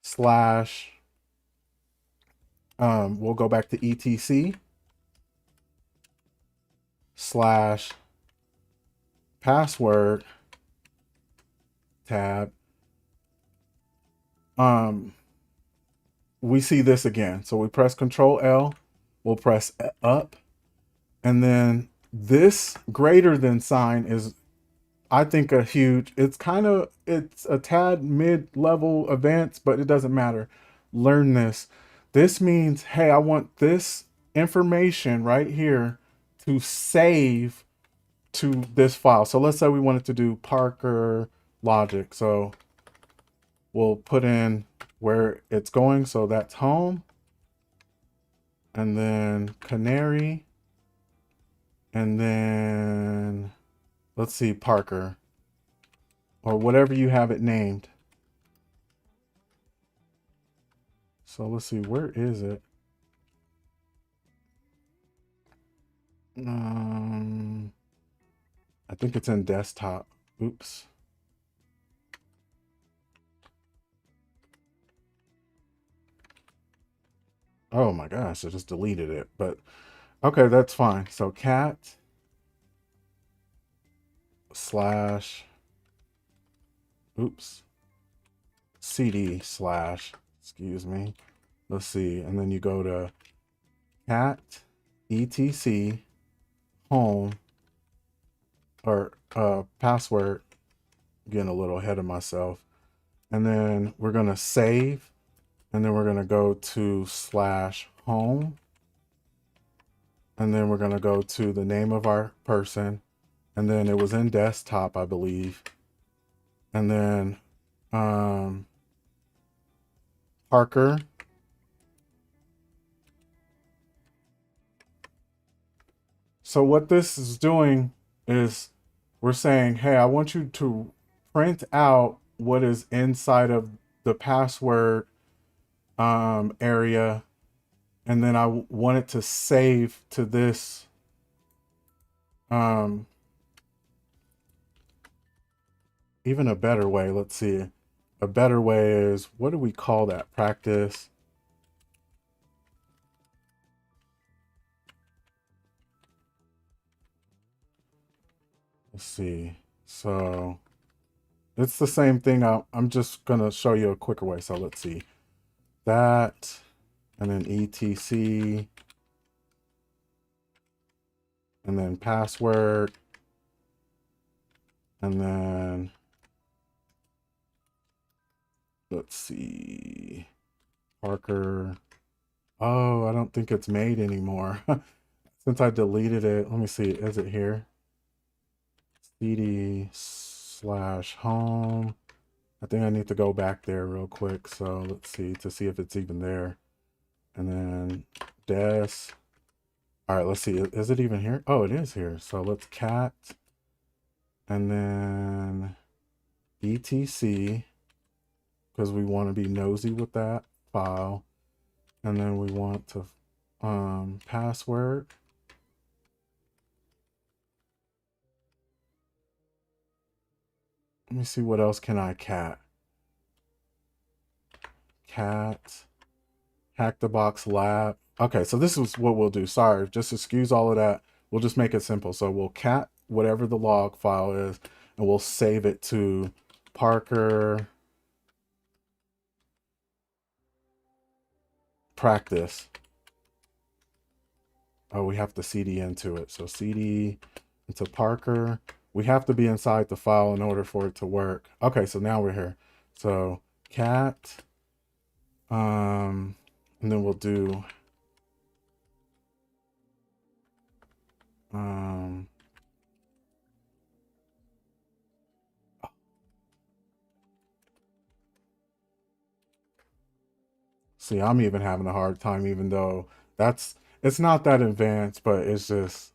slash we'll go back to etc slash password tab. We see this again. So we press Control L, we'll press up, and then this greater than sign is, I think, it's a tad mid-level advanced, but it doesn't matter. Learn this. This means, hey, I want this information right here to save to this file. So let's say we wanted to do Parker logic. So we'll put in where it's going. So that's home, and then canary, and then let's see, Parker, or whatever you have it named. So let's see, where is it? I think it's in desktop. Oops. Oh my gosh, I just deleted it, but okay, that's fine. So cat slash, oops, cd slash, excuse me. Let's see, and then you go to cat etc home, or password, getting a little ahead of myself, and then we're gonna save, and then we're gonna go to slash home, and then we're gonna go to the name of our person, and then it was in desktop, I believe, and then Parker. So what this is doing is we're saying, hey, I want you to print out what is inside of the password area, and then I want it to save to this. Um, Even a better way, let's see. A better way is, what do we call that? Practice. Let's see. So it's the same thing. I'm just going to show you a quicker way. So let's see. That, and then etc, and then password, and then let's see, Parker. Oh, I don't think it's made anymore. Since I deleted it, let me see. Is it here? cd/home. I think I need to go back there real quick. So let's see to see if it's even there. And then des. All right, let's see. Is it even here? Oh, it is here. So let's cat, and then etc, because we want to be nosy with that file. And then we want to password. Let me see, what else can I cat? Cat, HackTheBox lab. Okay, so this is what we'll do. Sorry, just excuse all of that. We'll just make it simple. So we'll cat whatever the log file is, and we'll save it to Parker practice. Oh, we have to cd into it. So cd into Parker. We have to be inside the file in order for it to work. Okay, so now we're here. So cat, and then we'll do see, I'm even having a hard time, even though it's not that advanced, but it's just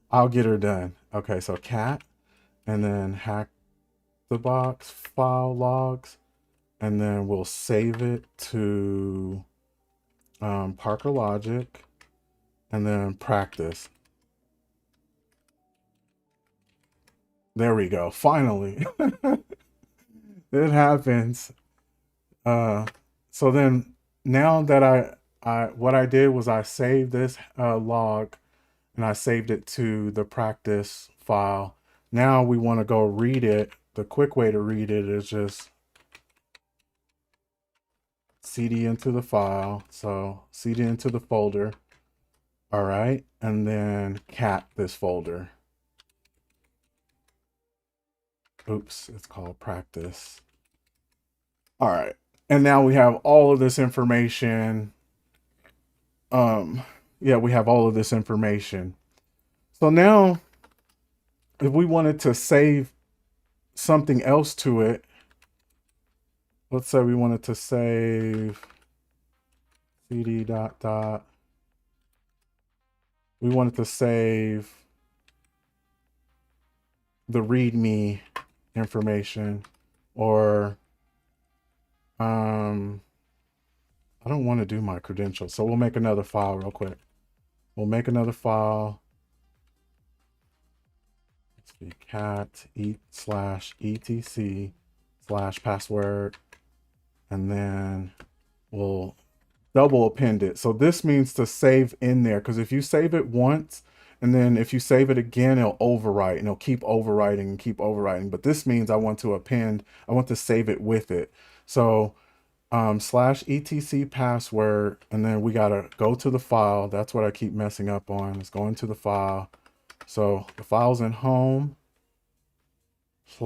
I'll get her done. Okay, so cat, and then hack the box file logs, and then we'll save it to Parker Logic, and then practice. There we go. Finally, it happens. So then now that I what I did was I saved this log, and I saved it to the practice file. Now we want to go read it. The quick way to read it is just cd into the file. So cd into the folder. All right. And then cat this folder. Oops, it's called practice. All right. And now we have all of this information. Yeah, we have all of this information. So now if we wanted to save something else to it, let's say we wanted to save cd dot dot. We wanted to save the readme information, or I don't want to do my credentials, so we'll make another file real quick. We'll make another file. Let's see, cat /etc/password, and then we'll double append it. So this means to save in there, because if you save it once, and then if you save it again, it'll overwrite, and it'll keep overwriting and keep overwriting. But this means I want to append, I want to save it with it. So /etc password, and then we gotta go to the file. That's what I keep messing up on, is going to the file. So the file's in home /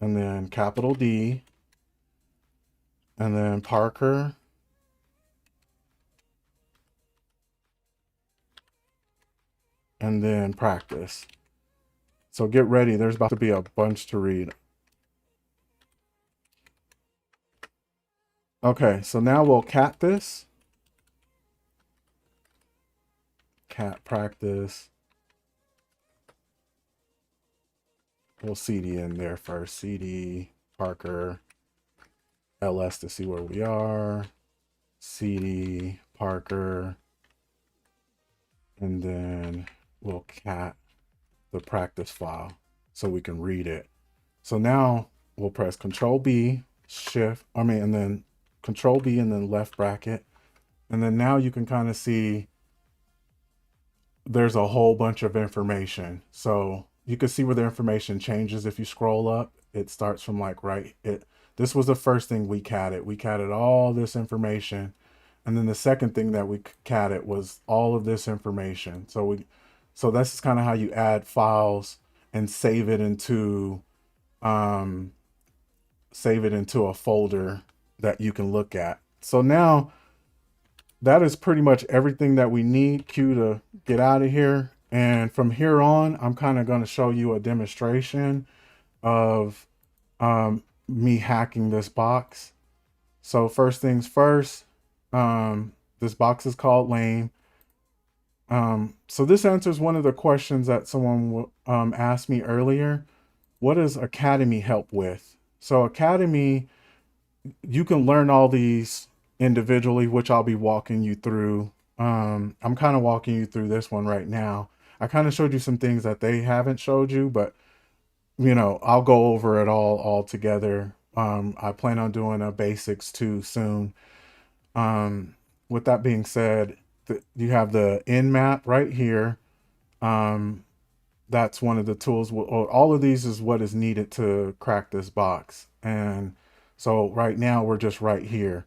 and then capital D, and then Parker, and then practice. So get ready. There's about to be a bunch to read. Okay, so now we'll cat this. Cat practice. We'll CD in there first. CD, Parker, LS to see where we are. CD, Parker, and then we'll cat the practice file so we can read it. So now we'll press Control B, and then Control B and then left bracket. And then now you can kind of see there's a whole bunch of information. So you can see where the information changes if you scroll up. It starts from like this was the first thing we catted. We catted all this information. And then the second thing that we catted was all of this information. So that's kind of how you add files and save it into a folder that you can look at. So now that is pretty much everything that we need. Q to get out of here. And from here on, I'm kind of going to show you a demonstration of me hacking this box. So first things first, this box is called lame. So this answers one of the questions that someone asked me earlier. What does Academy help with? So Academy, you can learn all these individually, which I'll be walking you through. I'm kind of walking you through this one right now. I kind of showed you some things that they haven't showed you, but I'll go over it all together. I plan on doing a basics too soon. With that being said, you have the Nmap right here. That's one of the tools. All of these is what is needed to crack this box. And so right now we're just right here.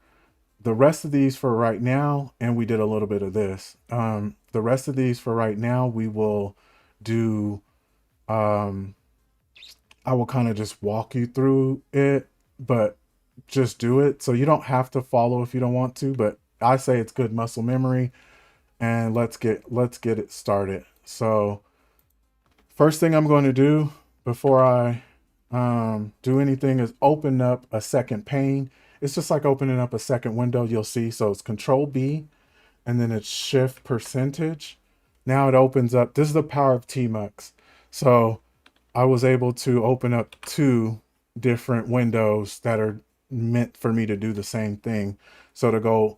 The rest of these for right now, and we did a little bit of this. The rest of these for right now, we will do, I will kind of just walk you through it, but just do it. So you don't have to follow if you don't want to, but I say it's good muscle memory. And let's get it started. So first thing I'm going to do before I do anything is open up a second pane. It's just like opening up a second window, you'll see. So it's Control B and then it's Shift percentage. Now it opens up. This is the power of tmux. So I was able to open up two different windows that are meant for me to do the same thing. So to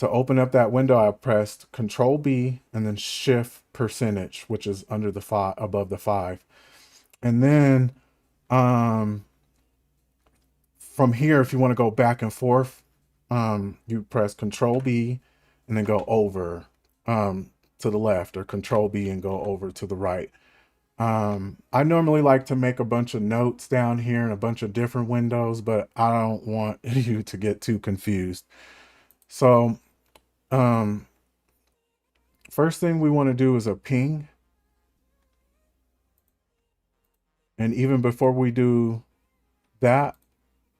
open up that window, I pressed Control B and then Shift percentage, which is under the 5, above the 5. And then from here, if you want to go back and forth, you press Control B and then go over to the left, or Control B and go over to the right. I normally like to make a bunch of notes down here and a bunch of different windows, but I don't want you to get too confused. So first thing we want to do is a ping. And even before we do that,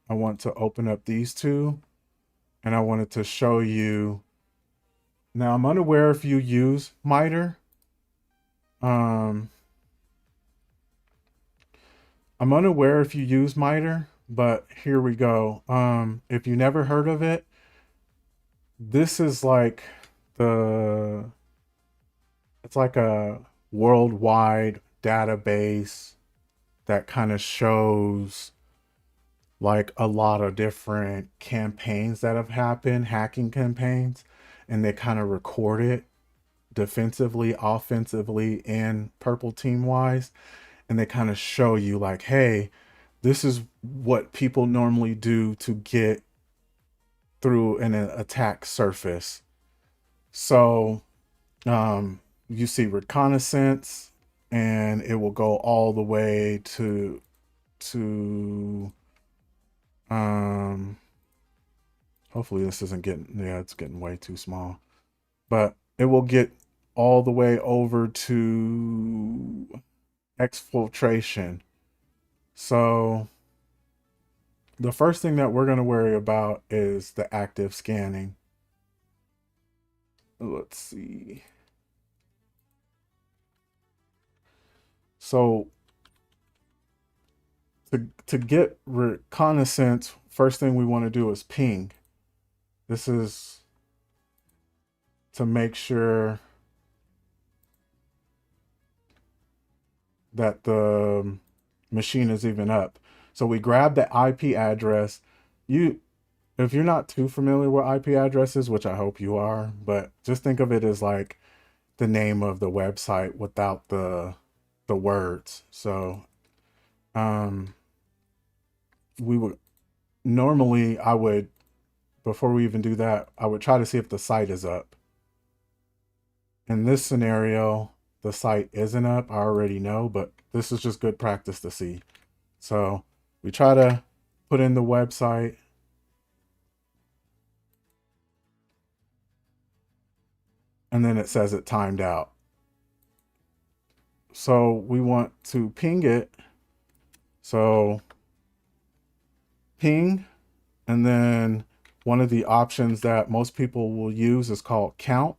I want to open up these two and I wanted to show you. Now I'm unaware if you use MITRE. I'm unaware if you use MITRE, but here we go. If you never heard of it, this is like it's like a worldwide database that kind of shows like a lot of different campaigns that have happened, hacking campaigns, and they kind of record it defensively, offensively, and purple team wise. And they kind of show you like, hey, this is what people normally do to get through an attack surface. So you see reconnaissance, and it will go all the way to hopefully this isn't getting, yeah, it's getting way too small, but it will get all the way over to exfiltration. So the first thing that we're going to worry about is the active scanning. Let's see. So to get reconnaissance, first thing we want to do is ping. This is to make sure that the machine is even up. So we grab the IP address. You, if you're not too familiar with IP addresses, which I hope you are, but just think of it as like the name of the website without the words. So um, we would normally I would before we even do that, I would try to see if the site is up. In this scenario, the site isn't up. I already know, but this is just good practice to see. So we try to put in the website, and then it says it timed out. So we want to ping it. So ping, and then one of the options that most people will use is called count,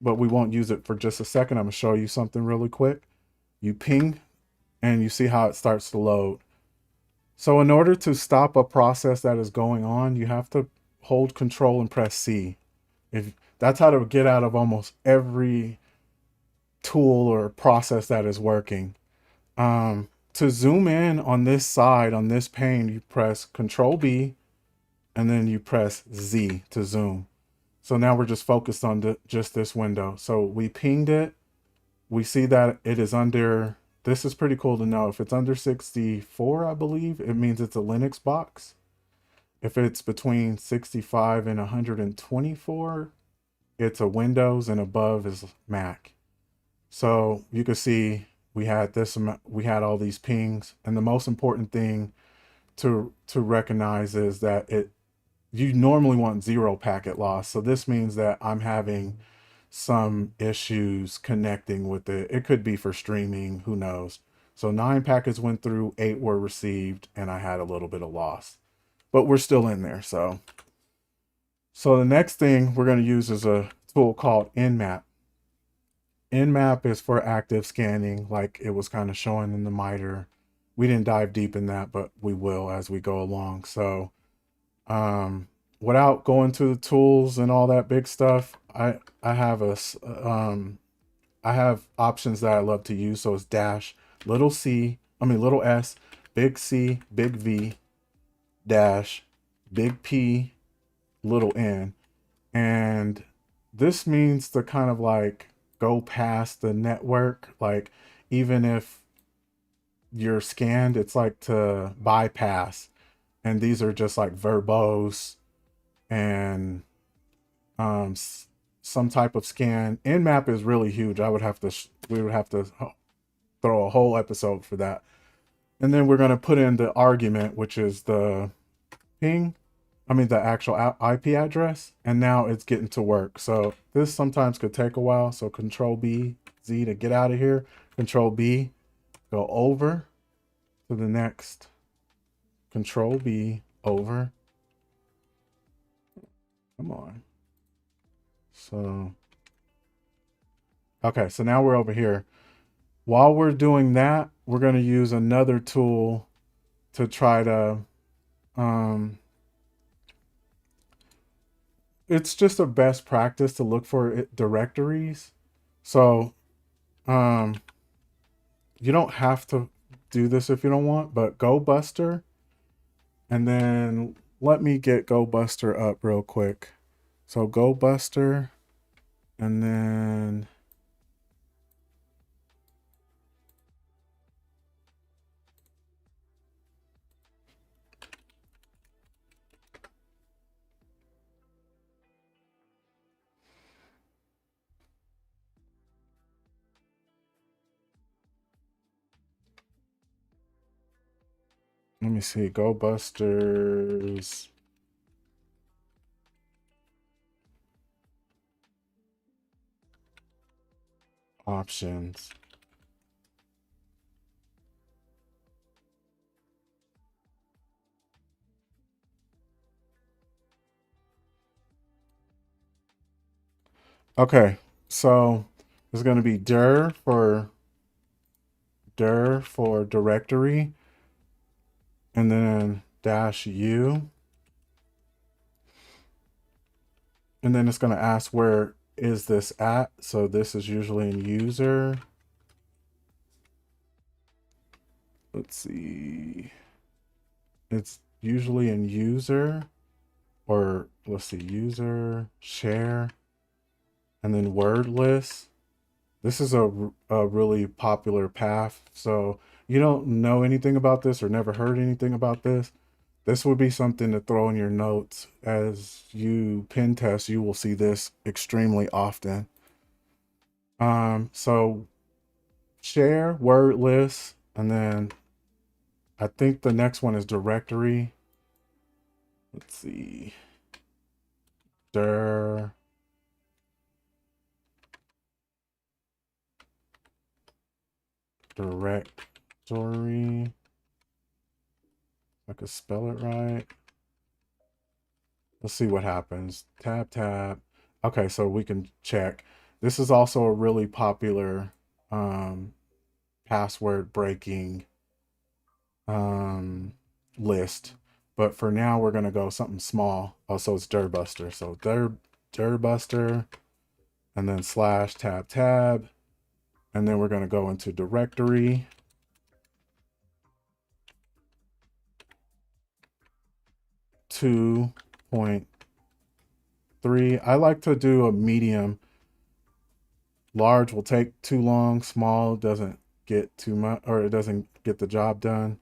but we won't use it for just a second. I'm gonna show you something really quick. You ping and you see how it starts to load. So in order to stop a process that is going on, you have to hold control and press C. If that's how to get out of almost every tool or process that is working. To zoom in on this side, on this pane, you press Control B and then you press Z to zoom. So now we're just focused on just this window. So we pinged it. We see that it is under, this is pretty cool to know. If it's under 64, I believe, it means it's a Linux box. If it's between 65 and 124, it's a Windows, and above is Mac. So you can see we had this, we had all these pings, and the most important thing to recognize is that you normally want 0 packet loss. So this means that I'm having some issues connecting with it. It could be for streaming, who knows. So 9 packets went through, 8 were received, and I had a little bit of loss. But we're still in there. So the next thing we're going to use is a tool called Nmap. Nmap is for active scanning, like it was kind of showing in the MITRE. We didn't dive deep in that, but we will as we go along. So without going to the tools and all that big stuff, I have I have options that I love to use. So it's dash little little s, big C, big V, dash big P, little n. And this means to kind of like go past the network. Like even if you're scanned, it's like to bypass. And these are just like verbose and um, some type of scan. Nmap is really huge. We would have to throw a whole episode for that. And then we're going to put in the argument, which is the ping, the actual IP address. And now it's getting to work. So this sometimes could take a while. So Control B, Z to get out of here. Control B, go over to the next. Control B, over. Come on. So, okay, so now we're over here. While we're doing that, we're going to use another tool to try to, it's just a best practice to look for directories. So, you don't have to do this if you don't want, but GoBuster, and then let me get GoBuster up real quick. So GoBuster, and then let me see, GoBusters. Options. Okay, so there's going to be dir for directory, and then -u, and then it's going to ask where is this at. So this is usually in user. Let's see. It's usually in user, or let's see, user, share, and then word list. This is a really popular path. So you don't know anything about this or never heard anything about this. This would be something to throw in your notes. As you pen test, you will see this extremely often. So share, word list, and then I think the next one is directory. Let's see. Dir. Directory. I could spell it right. Let's see what happens. Tab, tab. Okay, so we can check. This is also a really popular password breaking list. But for now, we're going to go something small. Oh, so it's dirbuster. So dirbuster, and then slash tab tab. And then we're going to go into directory. Two point three. I like to do a medium. Large will take too long. Small doesn't get too much, or it doesn't get the job done.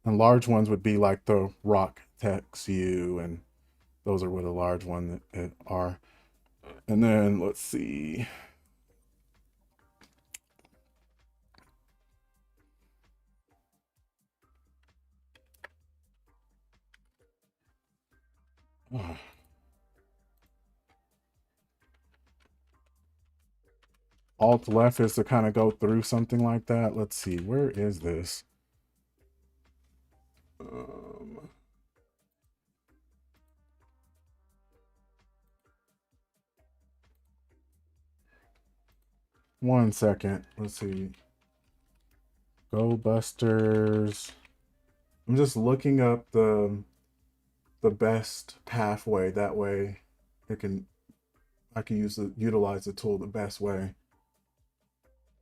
And large ones would be like the rock text U, and those are what a large one are. And then let's see. Oh. Alt left is to kind of go through something like that. Let's see, where is this? One second. Let's see. Go Busters. I'm just looking up the best pathway. That way I can utilize the tool the best way.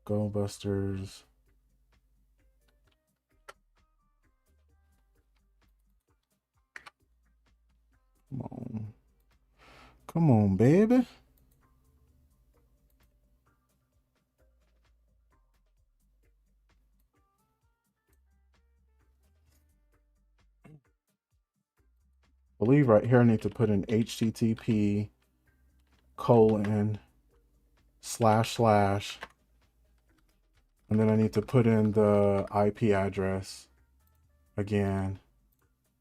Go Busters. Come on. Come on, baby. I believe right here I need to put in HTTP :/ and then I need to put in the IP address again,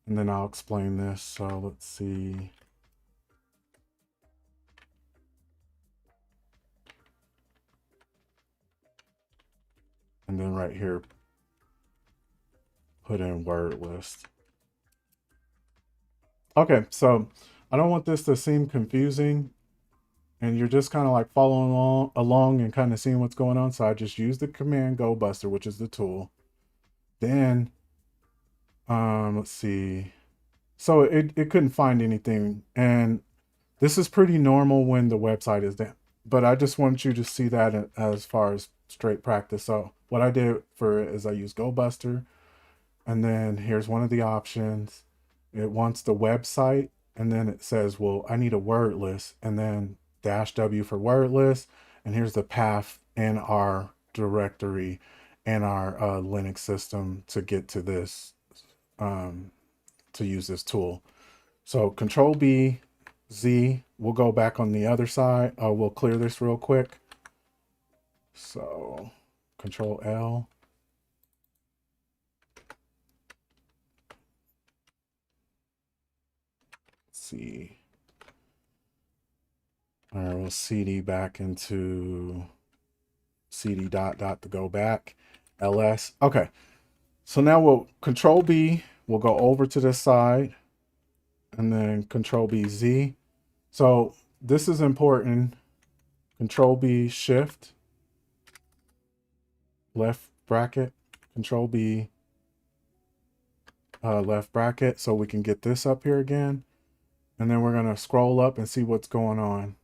and then I'll explain this. So let's see. And then right here, put in word list. Okay, so I don't want this to seem confusing, and you're just kind of like following along and kind of seeing what's going on. So I just use the command go buster, which is the tool. Then, let's see. So it couldn't find anything, and this is pretty normal when the website is down. But I just want you to see that as far as straight practice. So what I did for it is I used go buster, and then here's one of the options. It wants the website, and then it says, well, I need a word list, and then -w for word list. And here's the path in our directory and our Linux system to get to this, to use this tool. So Control B, Z, we'll go back on the other side. We'll clear this real quick. So Control L. See. All right, we'll CD back into CD ... to go back. LS. Okay. So now we'll Control B. We'll go over to this side, and then Control B Z. So this is important. Control B Shift, left bracket, Control B, left bracket so we can get this up here again. And then we're going to scroll up and see what's going on.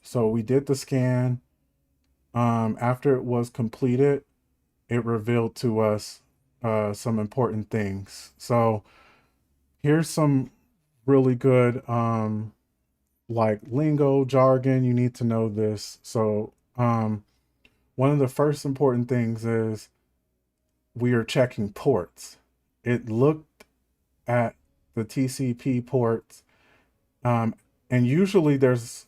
So we did the scan. After it was completed, it revealed to us some important things. So here's some really good like lingo, jargon. You need to know this. So one of the first important things is we are checking ports. It looked at the TCP ports, um, and usually there's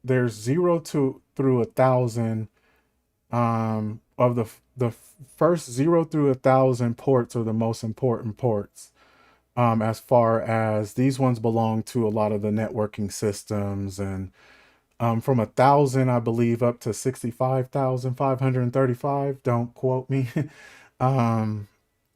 0 through 1,000. Of the first 0 through 1,000 ports are the most important ports. As far as these ones belong to a lot of the networking systems, and from 1,000, I believe, up to 65,535. Don't quote me. um,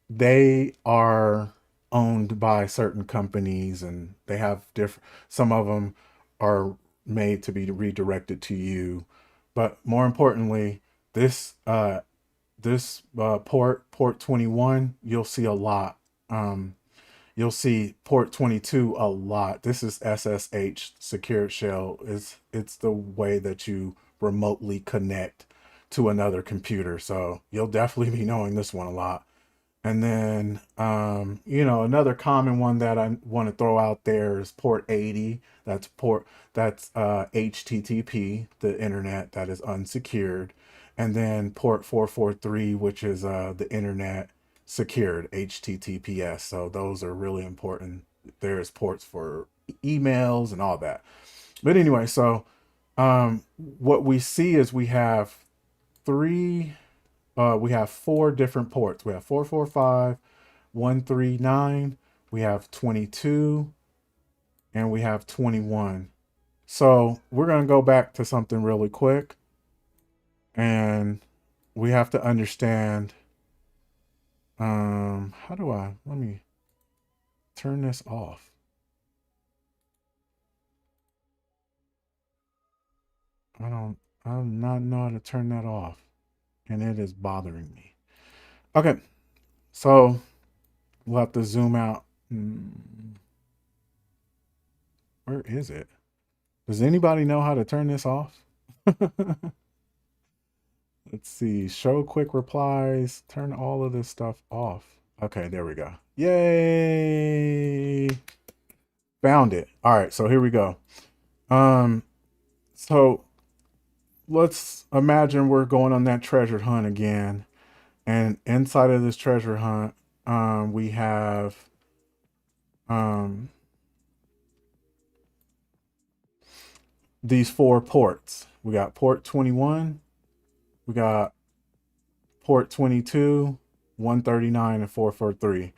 they are owned by certain companies, and they have different. Some of them are made to be redirected to you, but more importantly, this port 21, you'll see a lot. You'll see port 22 a lot. This is SSH secured shell. It's the way that you remotely connect to another computer. So you'll definitely be knowing this one a lot. And then, another common one that I want to throw out there is port 80. That's HTTP, the internet that is unsecured. And then port 443, which is the internet secured, HTTPS. So those are really important. There's ports for emails and all that. But anyway, so what we see is we have four different ports. We have 445, 139, we have 22, and we have 21. So we're going to go back to something really quick. And we have to understand, let me turn this off. I'm not know how to turn that off. And it is bothering me. Okay, so we'll have to zoom out. Where is it? Does anybody know how to turn this off? Let's see. Show quick replies. Turn all of this stuff off. Okay, there we go. Yay! Found it. All right, so here we go. So let's imagine we're going on that treasure hunt again. And inside of this treasure hunt, we have these four ports. We got port 21, we got port 22, 139, and 443.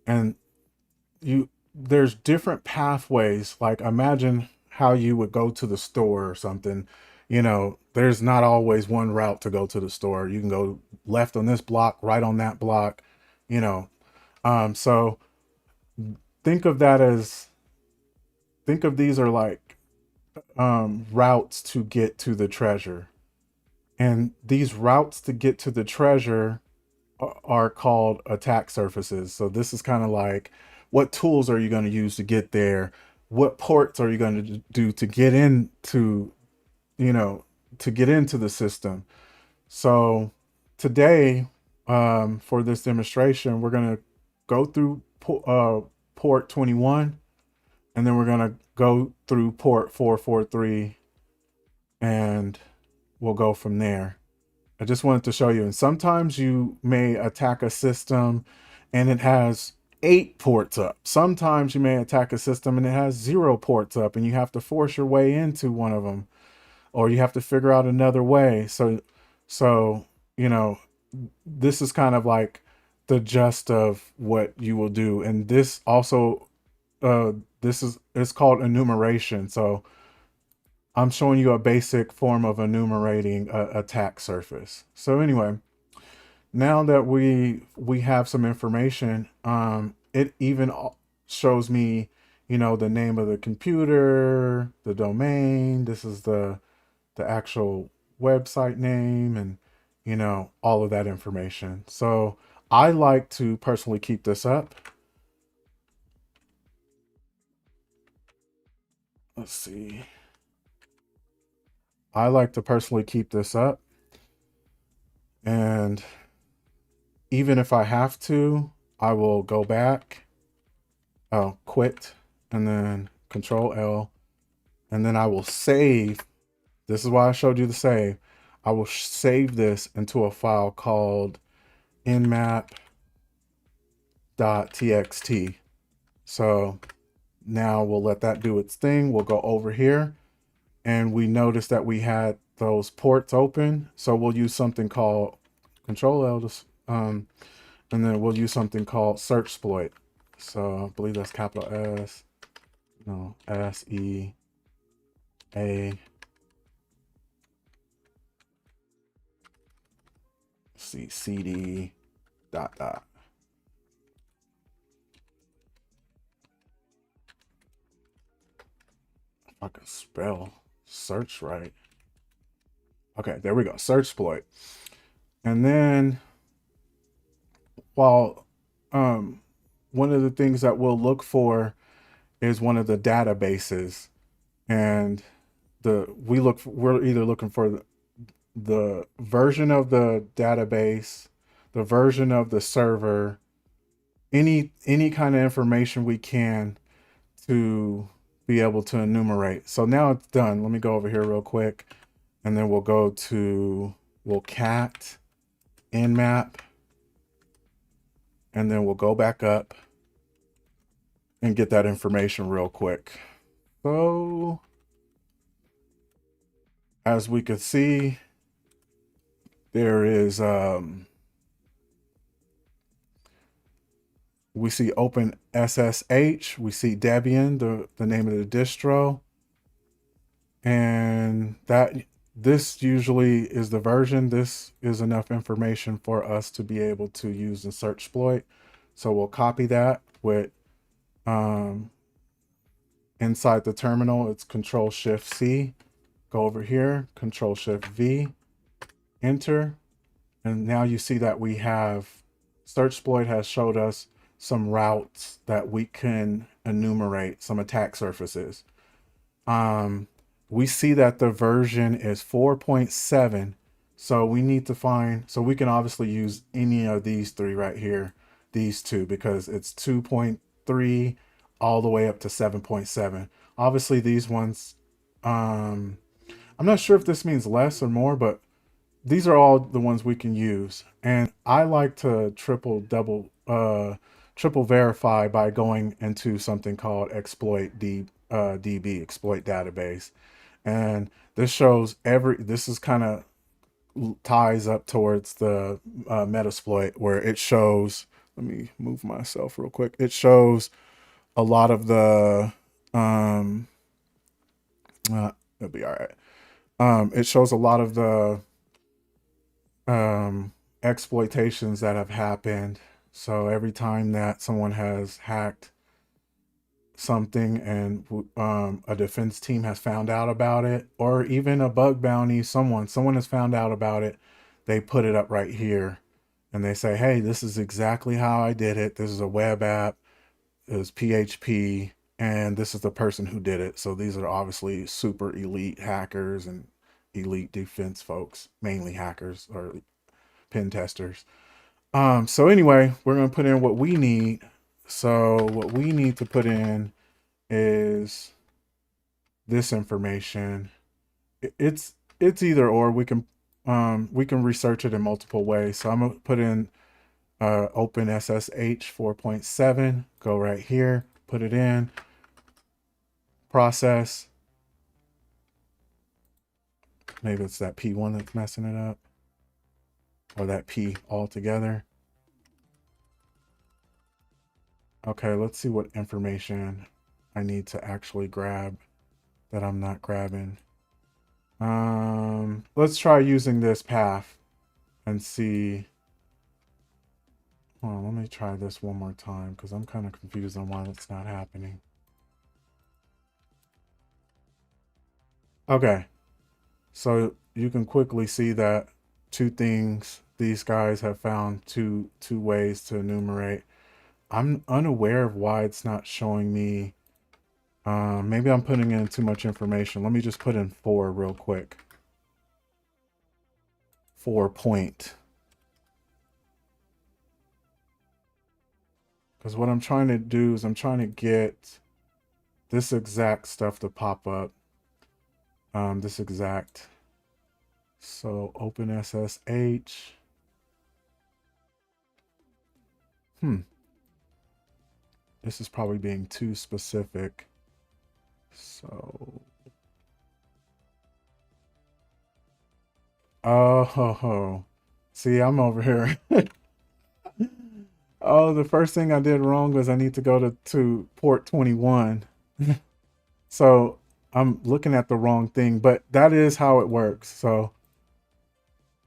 And there's different pathways. Like imagine how you would go to the store or something. There's not always one route to go to the store. You can go left on this block, right on that block, you know. So think of that as think of these are like routes to get to the treasure. And these routes to get to the treasure are called attack surfaces. So this is kind of like, what tools are you going to use to get there? What ports are you going to do to get into, to get into the system? So today, for this demonstration, we're going to go through port 21, and then we're going to go through port 443, and we'll go from there. I just wanted to show you. And sometimes you may attack a system and it has 8 ports up. Sometimes you may attack a system and it has 0 ports up, and you have to force your way into one of them, or you have to figure out another way. So, this is kind of like the gist of what you will do. And this also, it's called enumeration. So I'm showing you a basic form of enumerating a attack surface. So anyway, now that we have some information, it even shows me, the name of the computer, the domain. This is the actual website name, and all of that information. So I like to personally keep this up. Let's see. I like to personally keep this up. And even if I have to, I will go back, I'll quit, and then Control L, and then I will save. This is why I showed you the save. I will save this into a file called nmap.txt. So now we'll let that do its thing. We'll go over here and we noticed that we had those ports open. So we'll use something called Control L, and then we'll use something called searchsploit. So I believe that's capital S, no, SEA see CD dot dot. If I can spell search right. Okay, there we go. Searchsploit. And then while one of the things that we'll look for is one of the databases, and we're either looking for the version of the database, the version of the server, any kind of information we can to be able to enumerate. So now it's done. Let me go over here real quick, and then we'll cat nmap, and then we'll go back up and get that information real quick. So as we can see, there is we see Open SSH, we see Debian, the name of the distro, and this usually is the version. This is enough information for us to be able to use in searchsploit. So we'll copy that with inside the terminal, it's Control Shift C. Go over here, Control Shift V, enter, and now you see that we have searchsploit has showed us some routes that we can enumerate, some attack surfaces. We see that the version is 4.7, so we need to find, so we can obviously use any of these three right here, these two, because it's 2.3 all the way up to 7.7. Obviously these ones, I'm not sure if this means less or more, but these are all the ones we can use. And I like to triple verify by going into something called DB, exploit database. And this shows this is kind of ties up towards the Metasploit, where it shows, let me move myself real quick. It shows a lot of the, it'll be all right. It shows a lot of the exploitations that have happened. So every time that someone has hacked something and a defense team has found out about it, or even a bug bounty, someone has found out about it, they put it up right here and they say, hey, this is exactly how I did it. This is a web app, it was PHP, and this is the person who did it. So these are obviously super elite hackers and elite defense folks, mainly hackers or pen testers. So anyway, we're going to put in what we need. So what we need to put in is this information. It's either or. We can research it in multiple ways. So I'm gonna put in Open SSH 4.7. Go right here, put it in, process. Maybe it's that P1 that's messing it up, or that P altogether. Okay, let's see what information I need to actually grab that I'm not grabbing. Let's try using this path and see. Hold on, let me try this one more time because I'm kind of confused on why that's not happening. Okay, so you can quickly see that two things these guys have found two ways to enumerate. I'm unaware of why it's not showing me. Maybe I'm putting in too much information. Let me just put in 4 real quick. 4 point. Because what I'm trying to do is I'm trying to get this exact stuff to pop up. This exact. So open SSH. This is probably being too specific. So, oh, see, I'm over here. Oh, the first thing I did wrong was I need to go to port 21. So I'm looking at the wrong thing, but that is how it works. So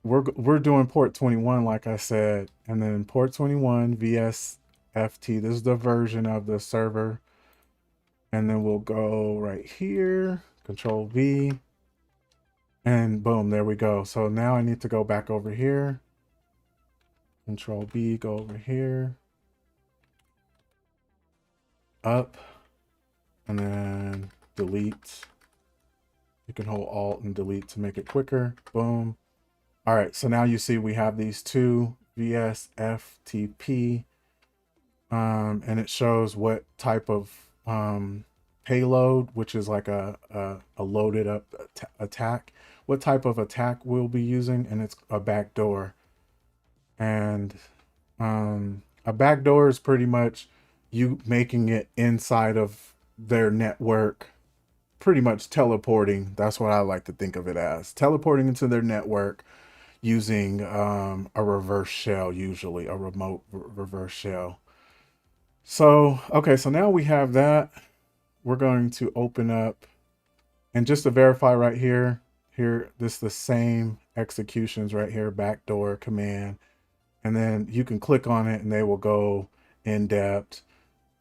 we're doing port 21, like I said, and then port 21 VSFT. This is the version of the server. And then we'll go right here, Control V, and boom, there we go. So now I need to go back over here, Control B, go over here, up, and then delete. You can hold Alt and delete to make it quicker. Boom. All right, so now you see we have these two VSFTP, and it shows what type of payload, which is like a loaded up attack, what type of attack we'll be using, and it's a backdoor. And a backdoor is pretty much you making it inside of their network, pretty much teleporting. That's what I like to think of it as, teleporting into their network using a reverse shell, usually a remote reverse shell. So, okay, so now we have that. We're going to open up, and just to verify right here, this is the same executions right here, backdoor command. And then you can click on it and they will go in depth.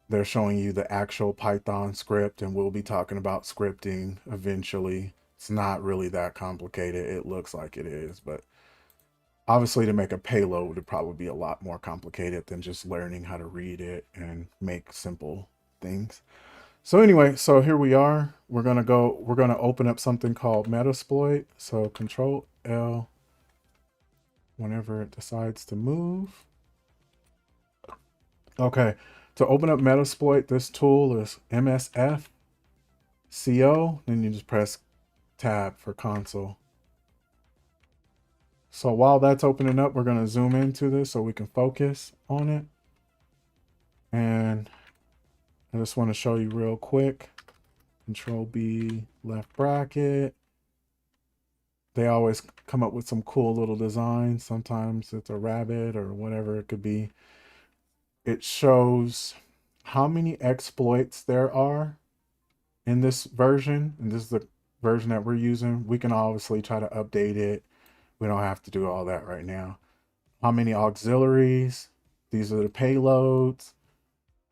They're showing you the actual Python script, and we'll be talking about scripting eventually. It's not really that complicated. It looks like it is, but obviously to make a payload would probably be a lot more complicated than just learning how to read it and make simple things. So anyway, so here we are. We're gonna open up something called Metasploit. So Control L whenever it decides to move. Okay, to open up Metasploit, this tool is MSF CO. Then you just press tab for console. So while that's opening up, we're gonna zoom into this so we can focus on it. And I just want to show you real quick. Control B, left bracket. They always come up with some cool little designs. Sometimes it's a rabbit or whatever it could be. It shows how many exploits there are in this version. And this is the version that we're using. We can obviously try to update it. We don't have to do all that right now. How many auxiliaries? These are the payloads.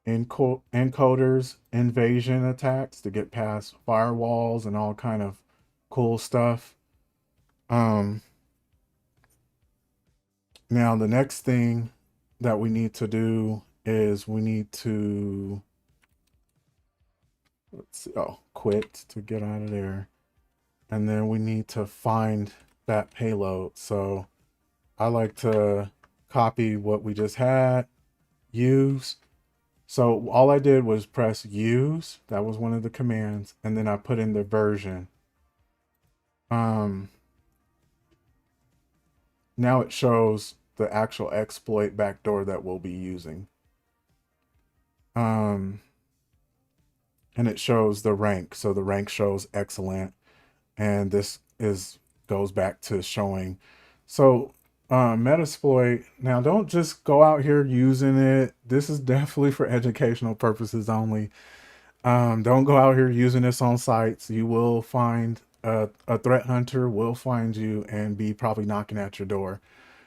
Encoders, invasion attacks to get past firewalls and all kind of cool stuff. Now the next thing that we need to do is we need to, let's see, quit to get out of there. And then we need to find that payload. So I like to copy what we just had, use. So all I did was press use. That was one of the commands. And then I put in the version. Now it shows the actual exploit backdoor that we'll be using. And it shows the rank. So the rank shows excellent. And this goes back to showing. So Metasploit, now don't just go out here using it. This is definitely for educational purposes only. Don't go out here using this on sites. You will find a threat hunter will find you and be probably knocking at your door.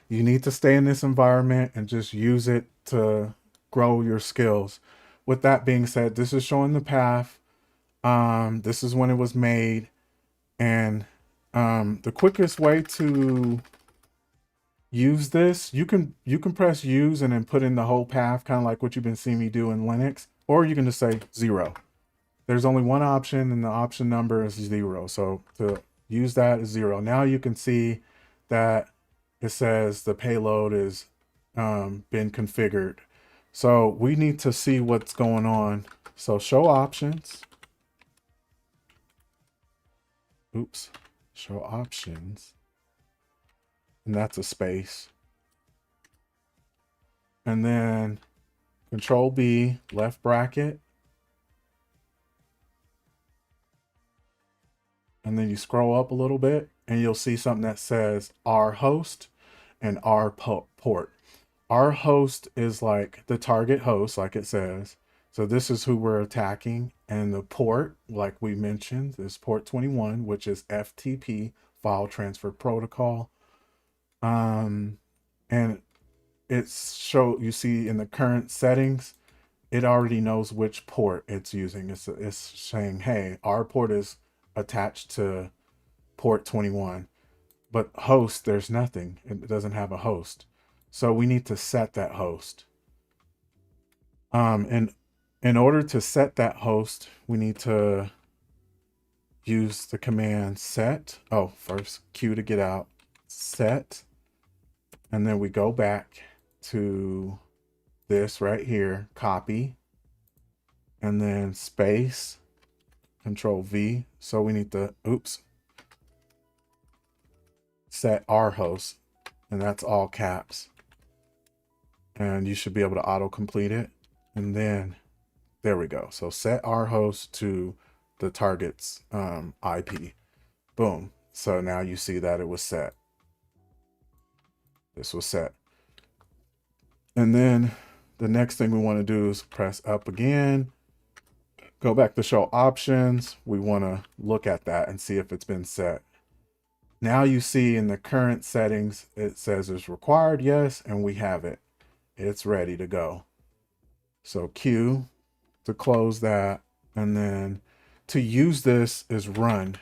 You need to stay in this environment and just use it to grow your skills. With that being said, this is showing the path. This is when it was made. And the quickest way to use this, you can press use and then put in the whole path, kind of like what you've been seeing me do in Linux, or you can just say 0. There's only one option and the option number is 0. So to use that is 0. Now you can see that it says the payload is been configured. So we need to see what's going on. So show options. Oops. Show options. And that's a space. And then Control B, left bracket. And then you scroll up a little bit and you'll see something that says R host and R port. Our host is like the target host, like it says. So this is who we're attacking. And the port, like we mentioned, is port 21, which is FTP, file transfer protocol. And it's you see in the current settings, it already knows which port it's using. It's saying, hey, our port is attached to port 21. But host, there's nothing. It doesn't have a host. So we need to set that host. And in order to set that host, we need to use the command set. Oh, first Q to get out, set. And then we go back to this right here, copy, and then space, Control V. So we need to, set our host, and that's all caps. And you should be able to auto complete it. And then there we go. So set our host to the target's IP. Boom. So now you see that it was set. This was set. And then the next thing we want to do is press up again. Go back to show options. We want to look at that and see if it's been set. Now you see in the current settings, it says it's required, yes, and we have it. It's ready to go. So Q to close that. And then to use this is run.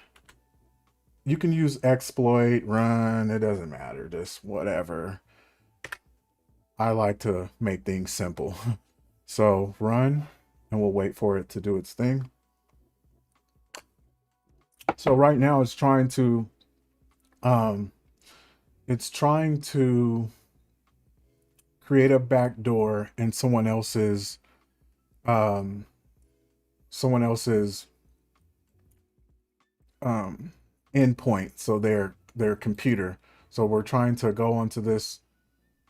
You can use exploit, run, it doesn't matter, just whatever. I like to make things simple. So run, and we'll wait for it to do its thing. So right now it's trying to create a backdoor in someone else's endpoint, so their computer. So we're trying to go onto this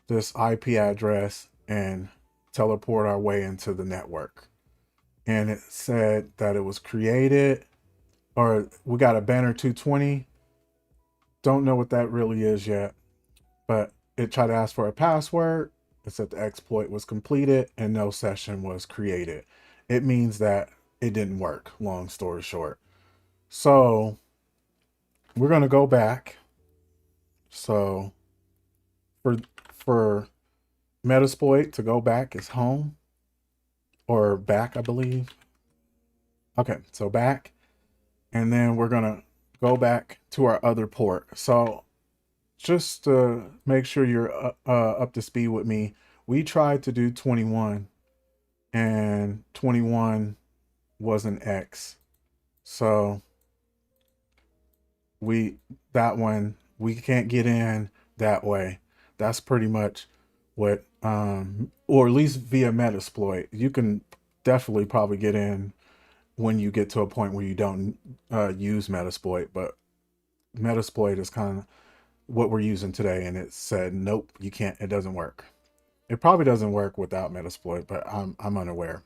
IP address and teleport our way into the network. And it said that it was created, or we got a banner 220. Don't know what that really is yet, but it tried to ask for a password. It said the exploit was completed and no session was created. It means that it didn't work, long story short. So we're going to go back. So for Metasploit to go back is home, or back, I believe. Okay, so back. And then we're going to go back to our other port. So just to make sure you're up to speed with me, we tried to do 21 and 21 was an X. So that one, we can't get in that way. That's pretty much what, or at least via Metasploit. You can definitely probably get in when you get to a point where you don't use Metasploit, but Metasploit is kind of what we're using today, and it said nope, you can't, it doesn't work. It probably doesn't work without Metasploit, but I'm unaware.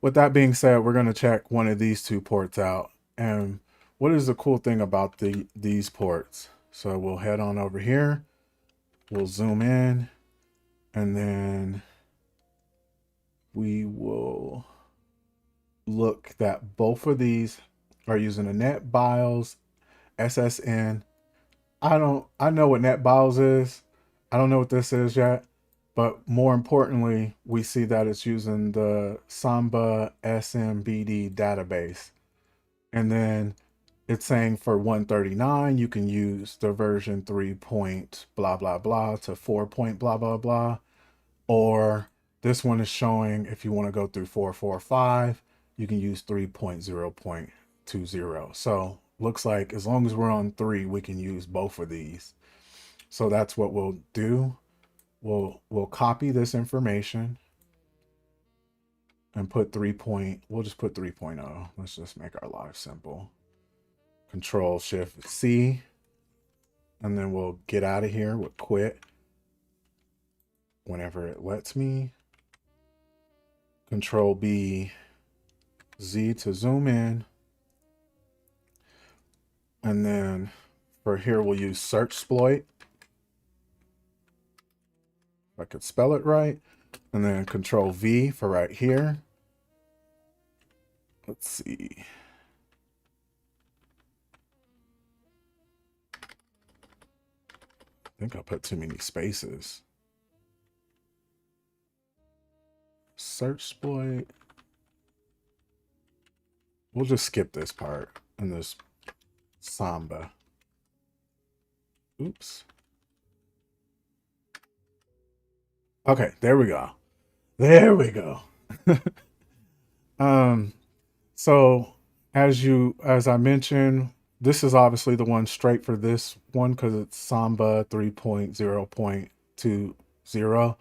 With that being said, we're going to check one of these two ports out. And what is the cool thing about these ports? So we'll head on over here, we'll zoom in, and then we will look that both of these are using a NetBIOS SSN. I know what NetBIOS is. I don't know what this is yet, but more importantly, we see that it's using the Samba SMBD database. And then it's saying for 139, you can use the version 3 point blah, blah, blah to 4 point blah, blah, blah. Or this one is showing if you want to go through 445, you can use 3.0.20. So looks like as long as we're on 3, we can use both of these. So that's what we'll do. We'll copy this information and put 3 point, we'll just put 3.0. Let's just make our life simple. Control Shift C, and then we'll get out of here. We'll quit whenever it lets me. Control B Z to zoom in. And then for here, we'll use Searchsploit. If I could spell it right. And then Control V for right here. Let's see. I think I put too many spaces. Searchsploit. We'll just skip this part in this Samba. Oops. Okay, there we go. There we go. So as I mentioned, this is obviously the one straight for this one because it's Samba 3.0.20.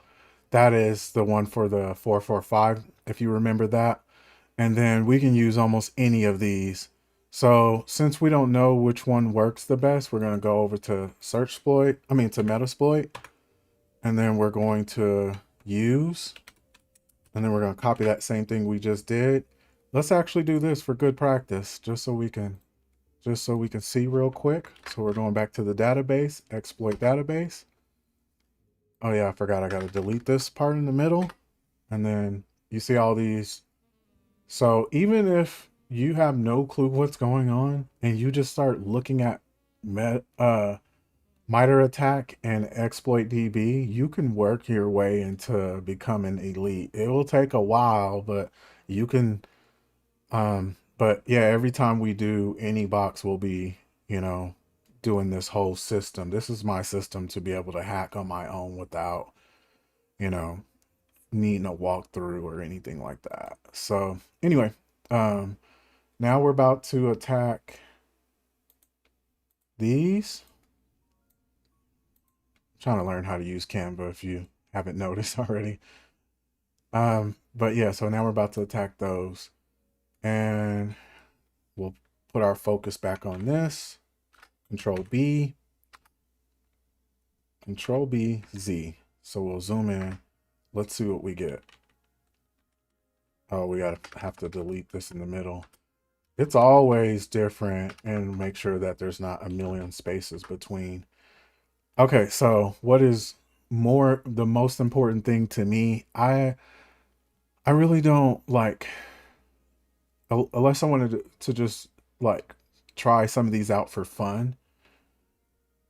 That is the one for the 445, if you remember that. And then we can use almost any of these. So since we don't know which one works the best, we're going to go over to Metasploit. And then we're going to use, and then we're going to copy that same thing we just did. Let's actually do this for good practice, just so we can see real quick. So we're going back to the database, exploit database. Oh yeah, I forgot I got to delete this part in the middle. And then you see all these. So even if you have no clue what's going on and you just start looking at MITRE ATT&CK and exploit DB, you can work your way into becoming elite. It will take a while, but you can, but yeah, every time we do any box, we'll be, doing this whole system. This is my system to be able to hack on my own without, needing a walkthrough or anything like that. So anyway, now we're about to attack these. I'm trying to learn how to use Canva if you haven't noticed already. But yeah, so now we're about to attack those. And we'll put our focus back on this. Control B. Control B, Z. So we'll zoom in. Let's see what we get. Oh, we have to delete this in the middle. It's always different, and make sure that there's not a million spaces between. Okay, so what is the most important thing to me? I really don't like, unless I wanted to just like try some of these out for fun.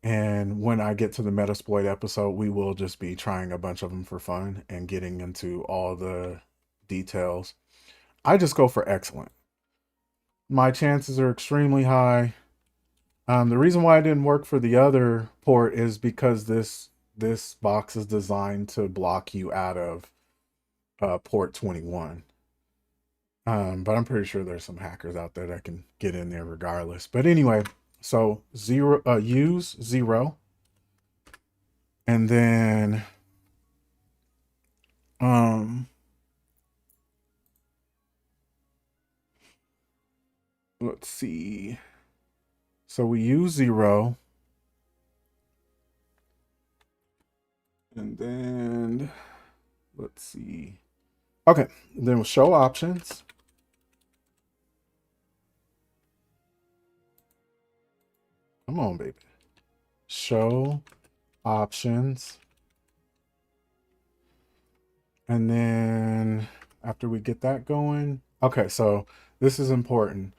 And when I get to the Metasploit episode, we will just be trying a bunch of them for fun and getting into all the details. I just go for excellent. My chances are extremely high. The reason why it didn't work for the other port is because this box is designed to block you out of port 21. But I'm pretty sure there's some hackers out there that can get in there regardless. But anyway, so use 0. And then let's see. So we use 0. And then let's see. Okay, then we'll show options. Come on, baby. Show options. And then after we get that going, okay, so this is important.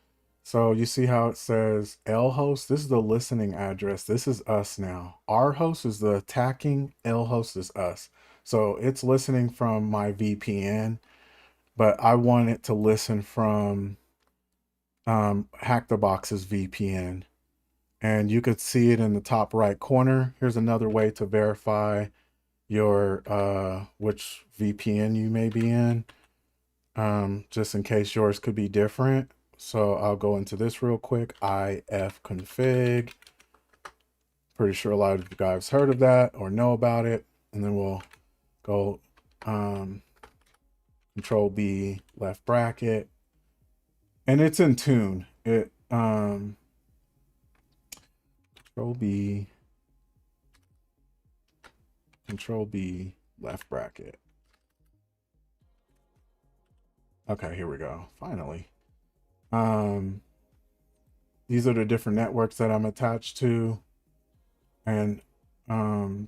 So you see how it says L host? This is the listening address. This is us now. R host is the attacking. L host is us. So it's listening from my VPN, but I want it to listen from HackTheBox's VPN. And you could see it in the top right corner. Here's another way to verify your which VPN you may be in, just in case yours could be different. So I'll go into this real quick. ifconfig. Pretty sure a lot of you guys heard of that or know about it. And then we'll go Control B, left bracket. And it's in tune. It Control B, left bracket. Okay, here we go. Finally. These are the different networks that I'm attached to. And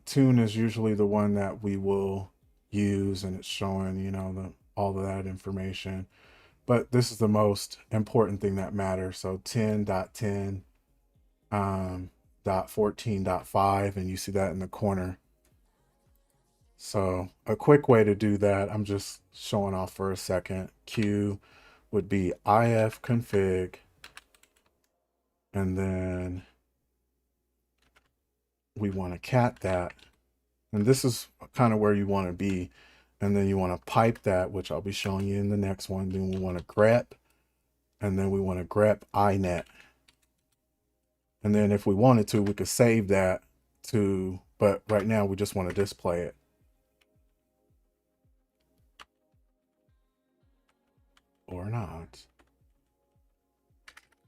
tune is usually the one that we will use, and it's showing, you know, all of that information. But this is the most important thing that matters. So 10.10, .14.5, and you see that in the corner. So a quick way to do that, I'm just showing off for a second. Q would be ifconfig, and then we want to cat that. And this is kind of where you want to be. And then you want to pipe that, which I'll be showing you in the next one. Then we want to grep, and then we want to grep inet. And then if we wanted to, we could save that to, but right now we just want to display it. Or not.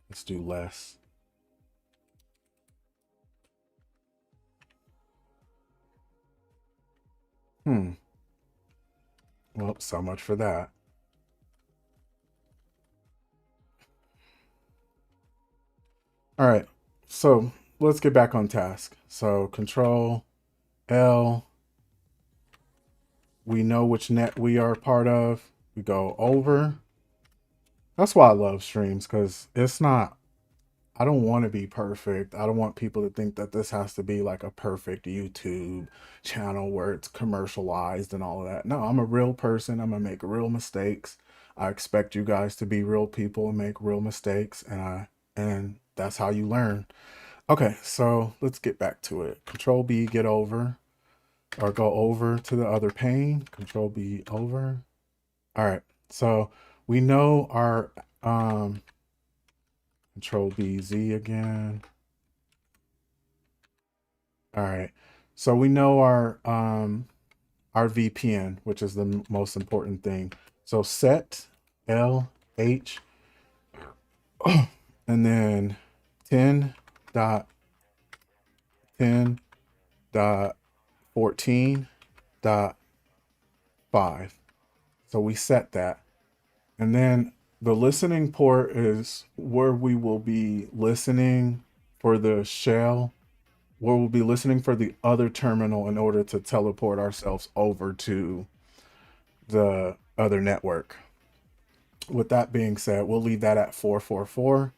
Let's do less. Well, so much for that. All right, so let's get back on task. So Control L, we know which net we are part of. We go over. That's why I love streams, because it's not, I don't want to be perfect. I don't want people to think that this has to be like a perfect YouTube channel where it's commercialized and all of that. No, I'm a real person. I'm going to make real mistakes. I expect you guys to be real people and make real mistakes, and that's how you learn. Okay, so let's get back to it. Control B, get over, or go over to the other pane. Control B, over. All right, so we know our Control B, Z again. All right, so we know our VPN, which is the most important thing. So set LH, and then 10.10.14.5. So we set that. And then the listening port is where we will be listening for the shell, where we'll be listening for the other terminal in order to teleport ourselves over to the other network. With that being said, we'll leave that at 444.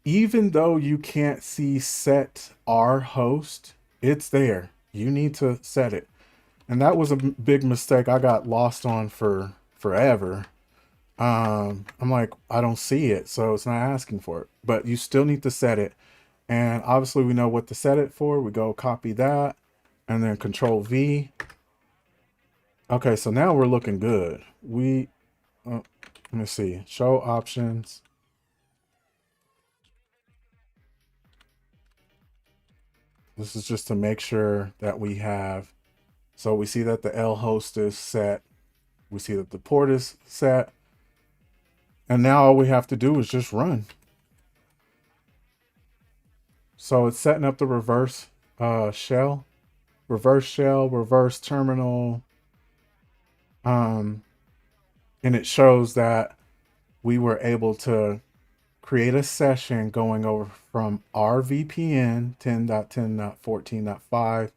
Even though you can't see set our host, it's there. You need to set it. And that was a big mistake I got lost on for forever. I'm like, I don't see it, so it's not asking for it. But you still need to set it. And obviously we know what to set it for. We go copy that and then Control V. Okay, so now we're looking good. Let me see, show options. This is just to make sure that we have, so we see that the L host is set. We see that the port is set. And now all we have to do is just run. So it's setting up the reverse shell, reverse terminal. And it shows that we were able to create a session going over from our VPN 10.10.14.5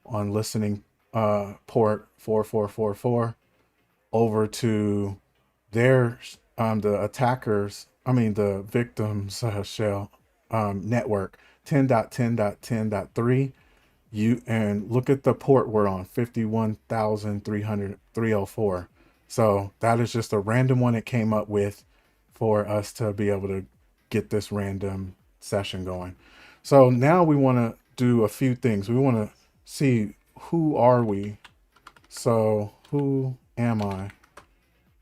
on listening port 4444 over to their the attackers, the victims shell network 10.10.10.3. And look at the port we're on, 51,304. So that is just a random one it came up with for us to be able to get this random session going. So now we want to do a few things. We want to see, who are we? So who am I?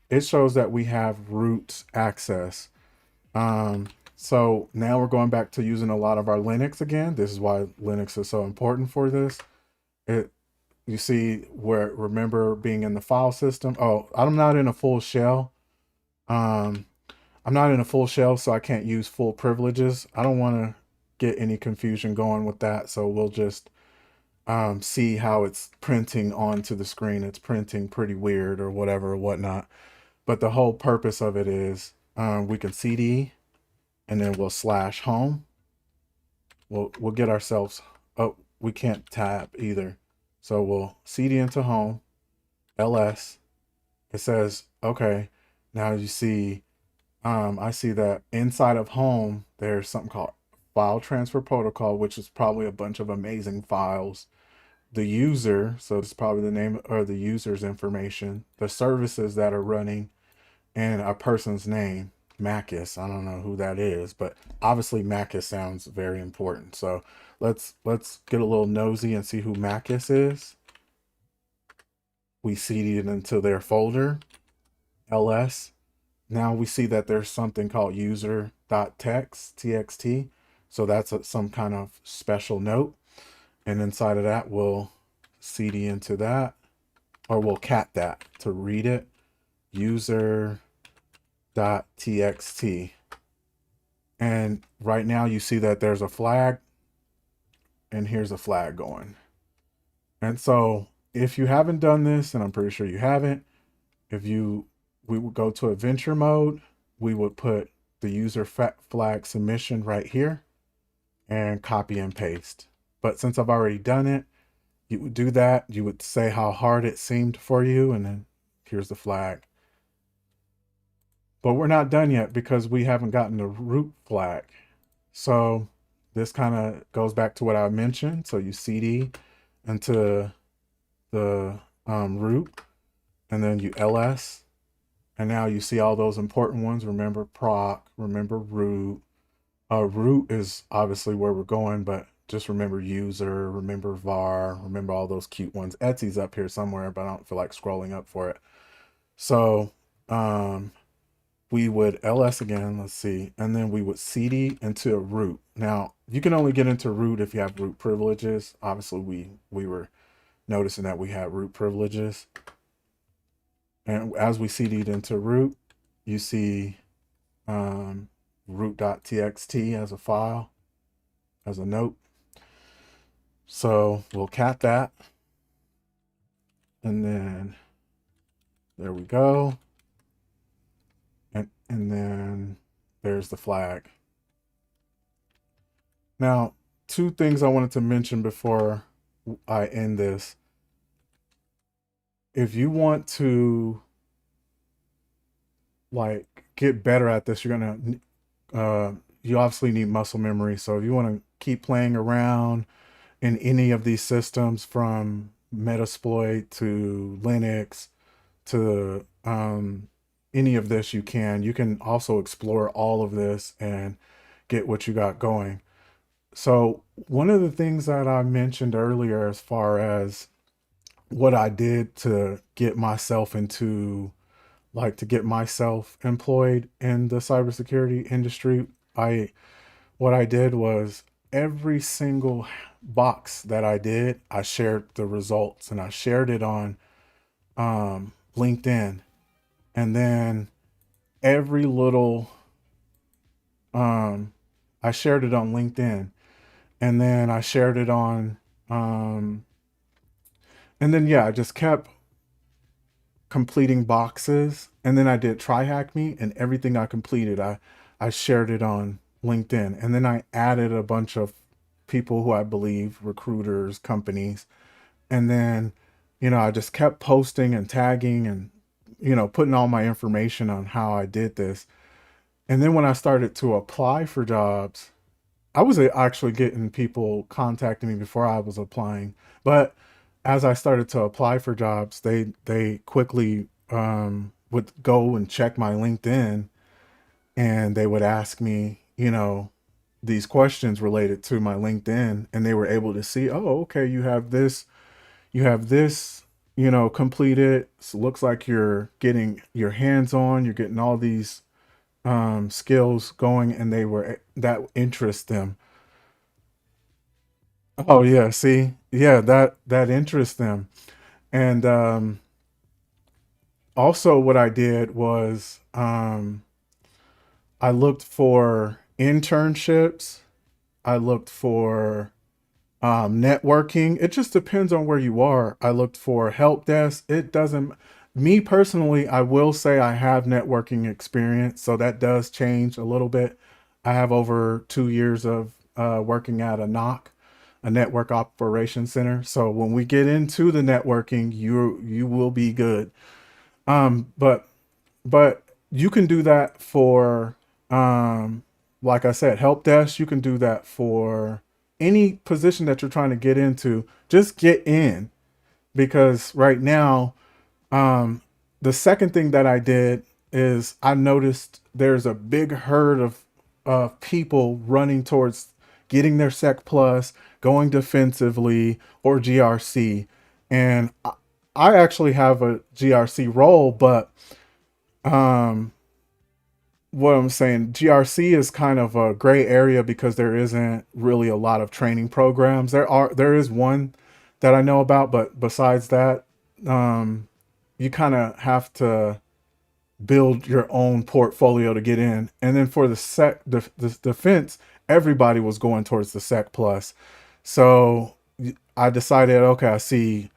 It shows that we have root access. So now we're going back to using a lot of our Linux again. This is why Linux is so important for this. It, you see where, remember being in the file system. Oh, I'm not in a full shell. Um, I'm not in a full shell, so I can't use full privileges. I don't want to get any confusion going with that. So we'll just see how it's printing onto the screen. It's printing pretty weird or whatever or whatnot. But the whole purpose of it is we can cd and then we'll slash home. We'll get ourselves, oh, we can't tab either. So we'll cd into home, ls. It says, okay, now you see, I see that inside of home, there's something called file transfer protocol, which is probably a bunch of amazing files. The user, so it's probably the name or the user's information, the services that are running, and a person's name, Macus. I don't know who that is, but obviously Macus sounds very important. So let's get a little nosy and see who Macus is. We cd it into their folder, ls. Now we see that there's something called user.txt. So that's some kind of special note. And inside of that, we'll cd into that, or we'll cat that to read it, user.txt. And right now you see that there's a flag, and here's a flag going. And so if you haven't done this, and I'm pretty sure you haven't, we would go to adventure mode, we would put the user flag submission right here and copy and paste. But since I've already done it, you would do that. You would say how hard it seemed for you, and then here's the flag. But we're not done yet because we haven't gotten the root flag. So this kind of goes back to what I mentioned. So you cd into the root, and then you ls, and now you see all those important ones. Remember proc, remember root. Root is obviously where we're going, but just remember user, remember var, remember all those cute ones. Etsy's up here somewhere, but I don't feel like scrolling up for it. So we would ls again, let's see, and then we would cd into a root. Now you can only get into root if you have root privileges. Obviously we were noticing that we had root privileges, and as we cd'd into root, you see root.txt as a file, as a note. So we'll cat that, and then there we go. And then there's the flag. Now, two things I wanted to mention before I end this. If you want to like get better at this, you're gonna you obviously need muscle memory. So if you want to keep playing around in any of these systems, from Metasploit to Linux to any of this, you can also explore all of this and get what you got going. So one of the things that I mentioned earlier, as far as what I did to get myself into, like, to get myself employed in the cybersecurity industry, what I did was, every single box that I did, I shared the results, and I shared it on LinkedIn. And then every little I shared it on LinkedIn, and then I shared it on and then yeah, I just kept completing boxes, and then I did TryHackMe, and everything I completed, I shared it on LinkedIn, and then I added a bunch of people who I believe, recruiters, companies, and then I just kept posting and tagging and putting all my information on how I did this. And then when I started to apply for jobs, I was actually getting people contacting me before I was applying. But as I started to apply for jobs, they quickly would go and check my LinkedIn, and they would ask me, you know, these questions related to my LinkedIn, and they were able to see, oh, okay, you have this, completed. So it looks like you're getting your hands on, you're getting all these skills going, and they were that interest them. Oh yeah, see, yeah, that interests them. And also, what I did was I looked for internships. I looked for networking. It just depends on where you are. I looked for help desk. It doesn't, me personally, I will say I have networking experience. So that does change a little bit. I have over 2 years of working at a NOC, a network operations center. So when we get into the networking, you will be good. But you can do that for, um, like I said, help desk. You can do that for any position that you're trying to get into. Just get in, because right now, um, the second thing that I did is I noticed there's a big herd of people running towards getting their Sec Plus, going defensively or GRC, and I actually have a GRC role, but um, what I'm saying, GRC is kind of a gray area because there isn't really a lot of training programs. There is one that I know about, but besides that, um, you kind of have to build your own portfolio to get in. And then for the defense, everybody was going towards the Sec Plus. So I decided, okay, I see,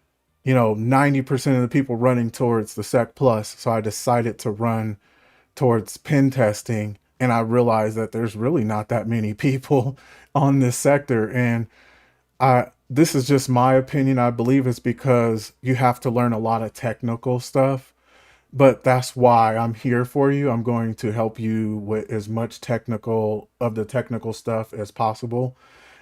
90% of the people running towards the Sec Plus. So I decided to run towards pen testing, and I realized that there's really not that many people on this sector. And I this is just my opinion. I believe it's because you have to learn a lot of technical stuff, but that's why I'm here for you. I'm going to help you with as much technical of the technical stuff as possible.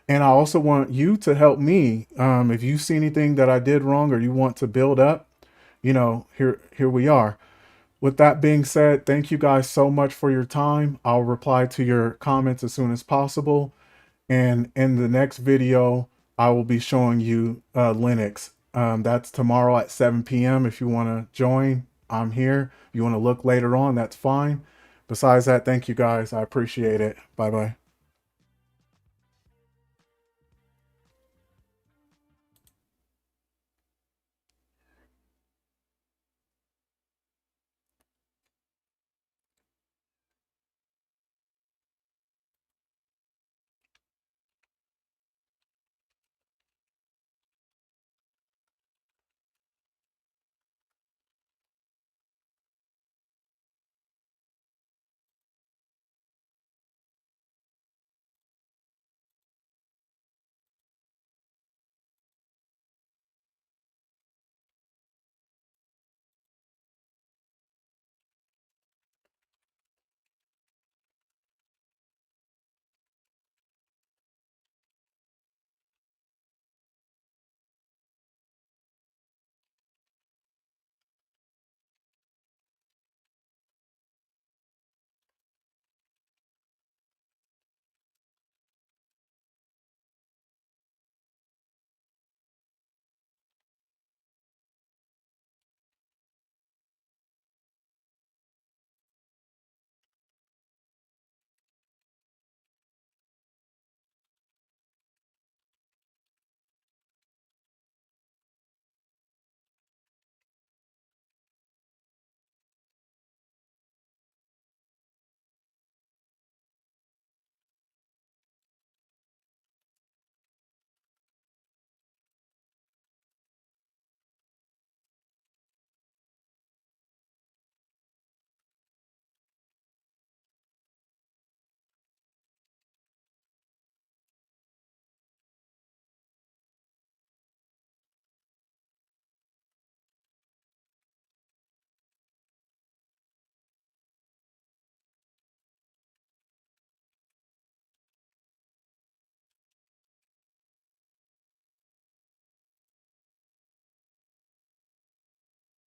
And I also want you to help me. If you see anything that I did wrong or you want to build up, here we are. With that being said, thank you guys so much for your time. I'll reply to your comments as soon as possible. And in the next video, I will be showing you Linux. That's tomorrow at 7 p.m. If you want to join, I'm here. If you want to look later on, that's fine. Besides that, thank you guys. I appreciate it. Bye bye.